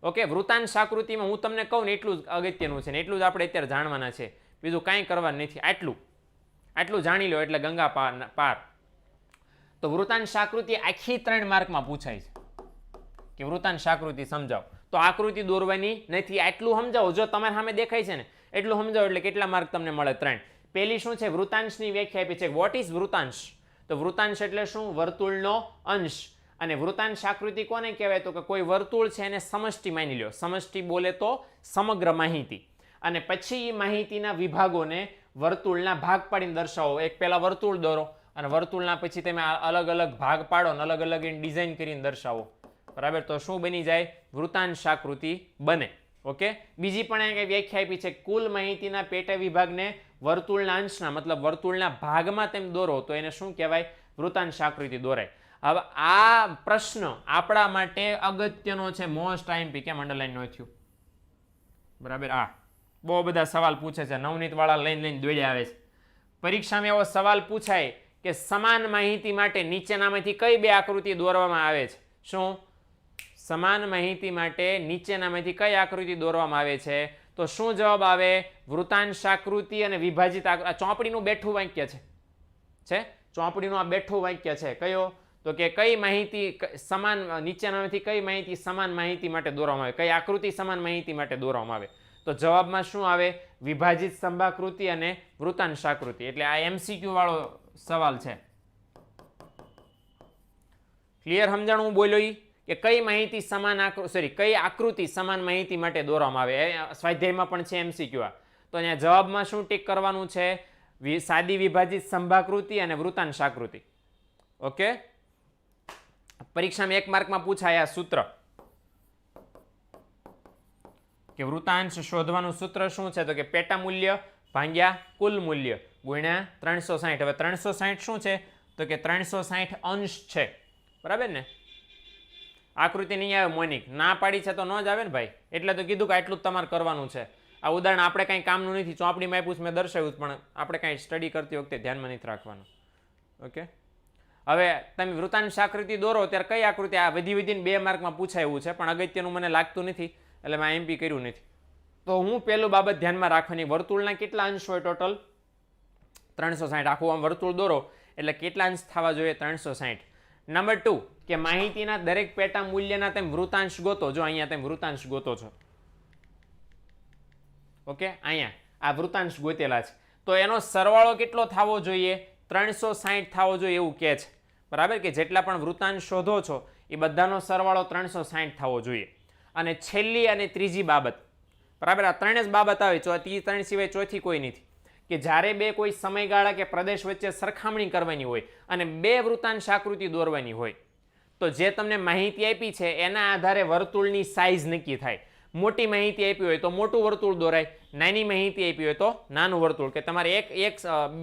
Speaker 1: ઓકે, વૃત્તાંશ આકૃતિમાં હું તમને કહું ને એટલું જ અગત્યનું છે ને, એટલું જ આપણે અત્યારે જાણવાના છે. બીજું કાંઈ કરવાનું નથી. આટલું જાણી લો એટલે ગંગા પાર. તો વૃત્તાંશ આકૃતિ આખી 3 માર્કમાં પૂછાય છે કે વૃત્તાંશ આકૃતિ સમજાવો. તો આકૃતિ દોરવાની નથી, આટલું સમજાવો. જો તમારા સામે દેખાય છે ને એટલું સમજાવો એટલે કેટલા માર્ક તમને મળે? 3. પહેલી શું છે? વૃત્તાંશની વ્યાખ્યા આપી છે. વોટ ઇઝ વૃત્તાંશ? તો વૃત્તાંશ એટલે શું? વર્તુળનો અંશ. અને વૃત્તાંશ આકૃતિ કોને કહેવાય? તો કે કોઈ વર્તુળ છે એને સમષ્ટિ માની લો. સમષ્ટિ બોલે તો સમગ્ર માહિતી. અને પછી એ માહિતીના વિભાગોને વર્તુળના ભાગ પાડીને દર્શાવો. એક પહેલા વર્તુળ દોરો અને વર્તુળના પછી તમે અલગ અલગ ભાગ પાડો અને અલગ અલગ ડિઝાઇન કરીને દર્શાવો. બરાબર? તો શું બની જાય? વૃત્તાંશ આકૃતિ બને. ઓકે, બીજી પણ એક વ્યાખ્યા આપી છે. કુલ માહિતીના પેટા વિભાગને વર્તુળના અંશના મતલબ વર્તુળના ભાગમાં તેમ દોરો તો એને શું કહેવાય? વૃત્તાંશ આકૃતિ દોરાય. હવે આ પ્રશ્ન આપણા માટે અગત્યનો છે. Most IMP. કેમ અંડરલાઈન ન થયું? બરાબર? આ બહુ બધા સવાલ પૂછે છે, નવનીત વાળા લઈને દોડ્યા આવે છે. પરીક્ષામાં એવો સવાલ પૂછાય કે સમાન માહિતી માટે નીચેનામાંથી કઈ બે આકૃતિ દોરવામાં આવે છે? શું? સમાન માહિતી માટે નીચેનામાંથી કઈ આકૃતિ દોરવામાં આવે છે? તો શું જવાબ આવે? વૃત્તાંશ આકૃતિ અને વિભાજિત આકૃતિ. ચોપડીનું બેઠું વાક્ય છે. ચોપડીનું આ બેઠું વાક્ય છે. કયો? તો કે કઈ માહિતી સમાન, નીચેનામાંથી કઈ માહિતી સમાન માહિતી માટે દોરવામાં આવે? કઈ આકૃતિ સમાન માહિતી માટે દોરવામાં આવે? તો જવાબમાં શું આવે? વિભાજિત સ્તંભાકૃતિ અને વૃત્તાંશ આકૃતિ. એટલે આ MCQ વાળો સવાલ છે. ક્લિયર? સમજાણું હું બોલ્યો? કે કઈ માહિતી સમાન કઈ આકૃતિ સમાન માહિતી માટે દોરવામાં આવે? સ્વાધ્યાયમાં પણ છે MCQ. તો અહીંયા જવાબમાં શું ટીક કરવાનું છે? સાદી વિભાજિત સ્તંભાકૃતિ અને વૃત્તાંશ આકૃતિ. ઓકે, પરીક્ષામાં 1 માર્કમાં પૂછાયા સૂત્ર કે વૃત્તાંશ શોધવાનું સૂત્ર શું છે? તો કે પેટા મૂલ્ય ભાગ્યા કુલ મૂલ્ય ગુણ્યા 360. હવે 360 શું છે? તો કે 360 અંશ છે. બરાબર ને? આકૃતિ નહીં આવે મોનિક, ના પાડી છે તો ન જ આવે ને ભાઈ. એટલે તો કીધું કે આટલું જ તમારે કરવાનું છે. આ ઉદાહરણ આપણે કંઈ કામનું નથી. ચોપડીમાં આપ્યું મેં દર્શાવ્યું, પણ આપણે કાંઈ સ્ટડી કરતી વખતે ધ્યાનમાં નથી રાખવાનું. ઓકે, હવે તમે વૃત્તાંશ આકૃતિ દોરો ત્યારે કઈ આકૃતિ આ વધીને 2 માર્કમાં પૂછાય એવું છે, પણ અગત્યનું મને લાગતું નથી એટલે મેં એમપી કર્યું નથી. તો હું પહેલું બાબત ધ્યાનમાં રાખવાની, વર્તુળના કેટલા અંશ હોય ટોટલ? 360. આખું આમ વર્તુળ દોરો એટલે કેટલા અંશ થવા જોઈએ? 360. નંબર 2 કે માહિતીના દરેક પેટા મૂલ્યના તમે વૃત્તાંશ ગોતો. જો અહીંયા તમે વૃત્તાંશ ગોતો છો, ઓકે, અહીંયા આ વૃત્તાંશ ગોતેલા છે, તો એનો સરવાળો કેટલો થવો જોઈએ? 360 થવો જોઈએ એવું કહે છે, બરાબર, કે જેટલા પણ વૃત્તાંશ શોધો છો એ બધાનો સરવાળો 360 થવો જોઈએ. અને છેલ્લી અને ત્રીજી બાબત, બરાબર, આ ત્રણ જ બાબત આવે, ત્રણ સિવાય ચોથી કોઈ નથી, કે જ્યારે બે કોઈ સમયગાળા કે પ્રદેશ વચ્ચે સરખામણી કરવાની હોય અને બે વૃત્તાંશ આકૃતિ દોરવાની હોય, તો જે તમને માહિતી આપી છે એના આધારે વર્તુળની સાઇઝ નક્કી થાય. મોટી માહિતી આપી હોય તો મોટું વર્તુળ દોરાય, નાની માહિતી આપી હોય તો નાનું વર્તુળ, કે તમારે એક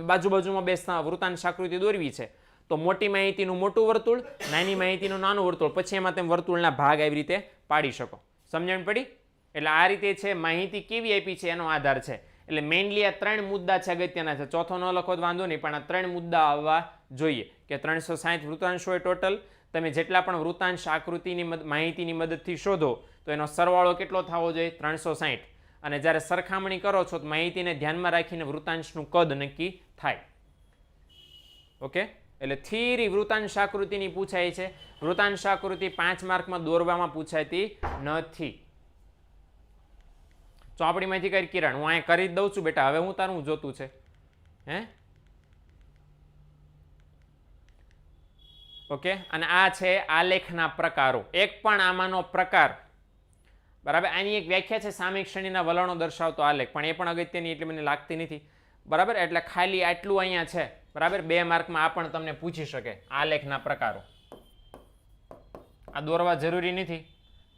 Speaker 1: બાજુમાં બે વૃત્તાંશ આકૃતિ દોરવી છે તો મોટી માહિતીનું મોટું વર્તુળ, નાની માહિતીનું નાનું વર્તુળ, પછી એમાં તમે વર્તુળના ભાગ આવી રીતે પાડી શકો. સમજણ પડી? એટલે આ રીતે છે માહિતી કેવી આપી છે એનો આધાર છે. એટલે મેઇનલી આ 3 મુદ્દા છે, અગત્યના છે. ચોથો ન લખો તો વાંધો નહીં, પણ આ 3 મુદ્દા આવવા જોઈએ કે 360 વૃત્તાંશ હોય ટોટલ. તમે જેટલા પણ વૃત્તાંશ આકૃતિની માહિતીની મદદથી શોધો તો એનો સરવાળો કેટલો થવો જોઈએ? 360. અને જ્યારે સરખામણી કરો છો તો માહિતીને ધ્યાનમાં રાખીને વૃત્તાંશનું કદ નક્કી થાય. ઓકે, એટલે થિયરી વૃત્તાંશ આકૃતિની પૂછાય છે. વૃત્તાંશ આકૃતિ 5 માર્કમાં દોરવામાં પૂછાતી નથી. ચોપડીમાંથી કરી કિરણ, હું અહીંયા કરી જ દઉં છું બેટા. હવે હું તારું જોતું છે હે? ઓકે, અને આ છે આલેખના પ્રકારો. એક પણ આમાંનો પ્રકાર, બરાબર, આની એક વ્યાખ્યા છે સામયિક શ્રેણીના વલણો દર્શાવતો આલેખ, પણ એ પણ અગત્યની એટલે મને લાગતી નથી, બરાબર. એટલે ખાલી આટલું અહીંયા છે, બરાબર. 2 માર્કમાં આ પણ તમને પૂછી શકે, આલેખના પ્રકારો. આ દોરવા જરૂરી નથી,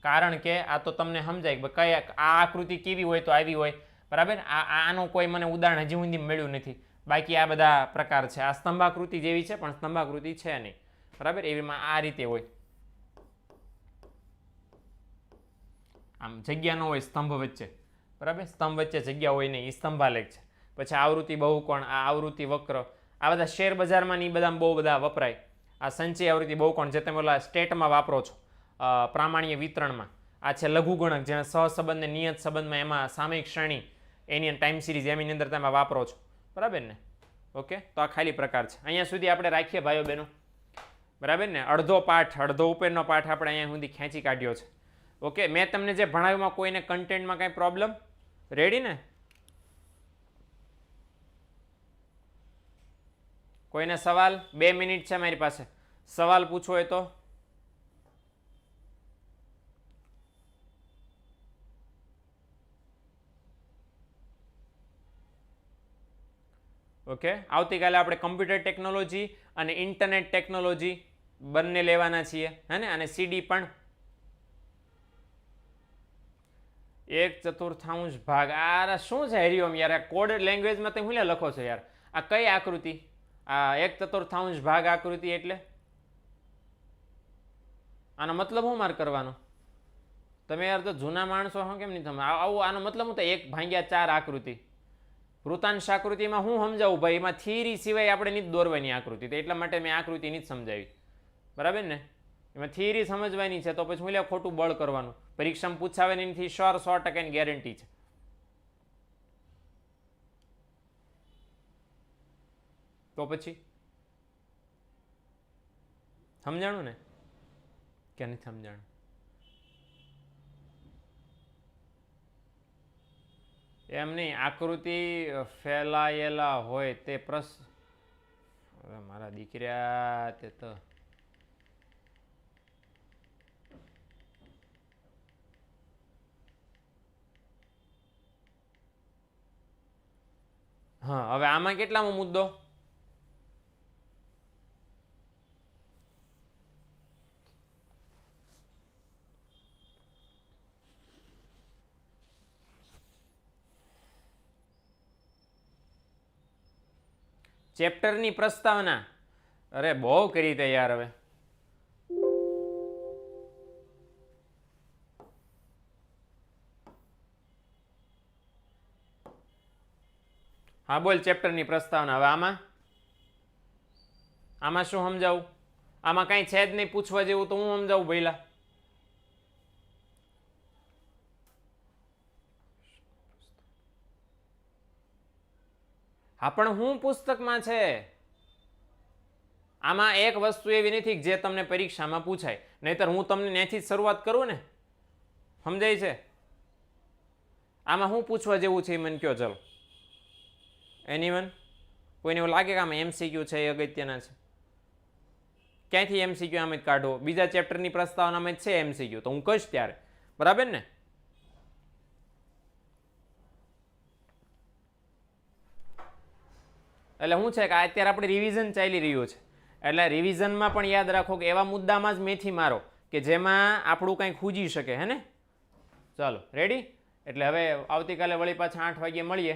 Speaker 1: કારણ કે આ તો તમને સમજાય કે કયા આ આકૃતિ કેવી હોય તો આવી હોય, બરાબર. આનું કોઈ મને ઉદાહરણ હજી સુધી મળ્યું નથી. બાકી આ બધા પ્રકાર છે. આ સ્તંભાકૃતિ જેવી છે પણ સ્તંભાકૃતિ છે નહીં, બરાબર. એવીમાં આ રીતે હોય, આમ જગ્યા ન હોય સ્તંભ વચ્ચે, બરાબર. સ્તંભ વચ્ચે જગ્યા હોય નહીં, એ સ્તંભાલેખ છે. પછી આવૃત્તિ બહુકોણ, આ આવૃત્તિ વક્ર, આ બધા શેર બજારમાં ની બધા બહુ બધા વપરાય. આ સંચય આવૃત્તિ બહુકોણ જે તમે ઓલા સ્ટેટમાં વાપરો છો, પ્રામાણ્ય વિતરણમાં. આ છે લઘુગુણક, જેને સહસંબંધ ને નિયત સંબંધમાં એમાં સામયિક શ્રેણી એની ટાઈમ સિરીઝ એની અંદર તમે વાપરો છો, બરાબર ને? ઓકે, તો આ ખાલી પ્રકાર છે. અહીંયા સુધી આપણે રાખીએ ભાઈઓ બહેનો, બરાબર ને? અડધો ઉપરનો પાઠ આપણે અહીંયા સુધી ખેંચી કાઢ્યો છે. ઓકે, મેં તમને જે ભણાવ્યુંમાં કોઈને કન્ટેન્ટમાં કાંઈ પ્રોબ્લેમ? રેડી ને? કોઈને સવાલ? 2 મિનિટ છે મારી પાસે, સવાલ પૂછવો હોય તો. ઓકે, આવતીકાલે આપણે કમ્પ્યુટર ટેકનોલોજી અને ઇન્ટરનેટ ટેકનોલોજી બંને લેવાના છીએ, હે ને? અને સીડી પણ 1/4 ભાગ. આ શું છે હરિઓમ યાર? આ કોડ લેંગ્વેજમાં તમે શું લખો છો યાર? આ કઈ આકૃતિ? આ 1/4 ભાગ આકૃતિ એટલે આનો મતલબ શું મારે કરવાનો? તમે યાર તો જૂના માણસો હો, કેમ નહીં તમે આવું? આનો મતલબ હું તો 1/4 આકૃતિ. વૃત્તાંશ આકૃતિમાં હું સમજાવું ભાઈ? એમાં થિયરી સિવાય આપણે નહીં દોરવાની આકૃતિ, તો એટલા માટે મેં આકૃતિ નહીં સમજાવી, બરાબર ને? એમાં થિયરી સમજવાની છે તો પછી હું ખોટું બળ કરવાનું. પરીક્ષામાં પૂછાવે નથી, 100% ગેરંટી છે. તો પછી સમજાણું ને કે નથી સમજાણું? એમ નહીં, આકૃતિ ફેલાયેલા હોય તે મારા દીકરા તે તો હા. હવે આમાં કેટલામો મુદ્દો? ચેપ્ટરની પ્રસ્તાવના. અરે બહુ કરી તે યાર. હવે હા બોલ, ચેપ્ટરની પ્રસ્તાવના. હવે આમાં આમાં શું સમજાવું? આમાં કાંઈ છે જ નહીં પૂછવા જેવું, તો હું સમજાવું ભઈલા? હા પણ હું પુસ્તકમાં છે. આમાં એક વસ્તુ એવી નથી કે જે તમને પરીક્ષામાં પૂછાય, નહીતર હું તમને ત્યાંથી જ શરૂઆત કરું ને. સમજાય છે? આમાં હું પૂછવા જેવું છે એ મને કયો ચલો. એનીવન? કોઈને એવું લાગે કે આમાં એમસીક્યુ છે એ અગત્યના છે? ક્યાંથી એમસીક્યુ આમ જ કાઢો? બીજા ચેપ્ટરની પ્રસ્તાવનામાં જ છે એમસીક્યુ, તો હું કહીશ ત્યારે. બરાબર ને? એટલે શું છે કે અત્યારે આપણે રિવિઝન ચાલી રહ્યું છે, એટલે રિવિઝનમાં પણ યાદ રાખો કે એવા મુદ્દામાં જ મેથી મારો કે જેમાં આપણું કંઈ ખૂજી શકે. હે ને? ચાલો રેડી? એટલે હવે આવતીકાલે વળી પાછા 8 વાગ્યે મળીએ.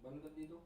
Speaker 1: બંધ કરી દીધું.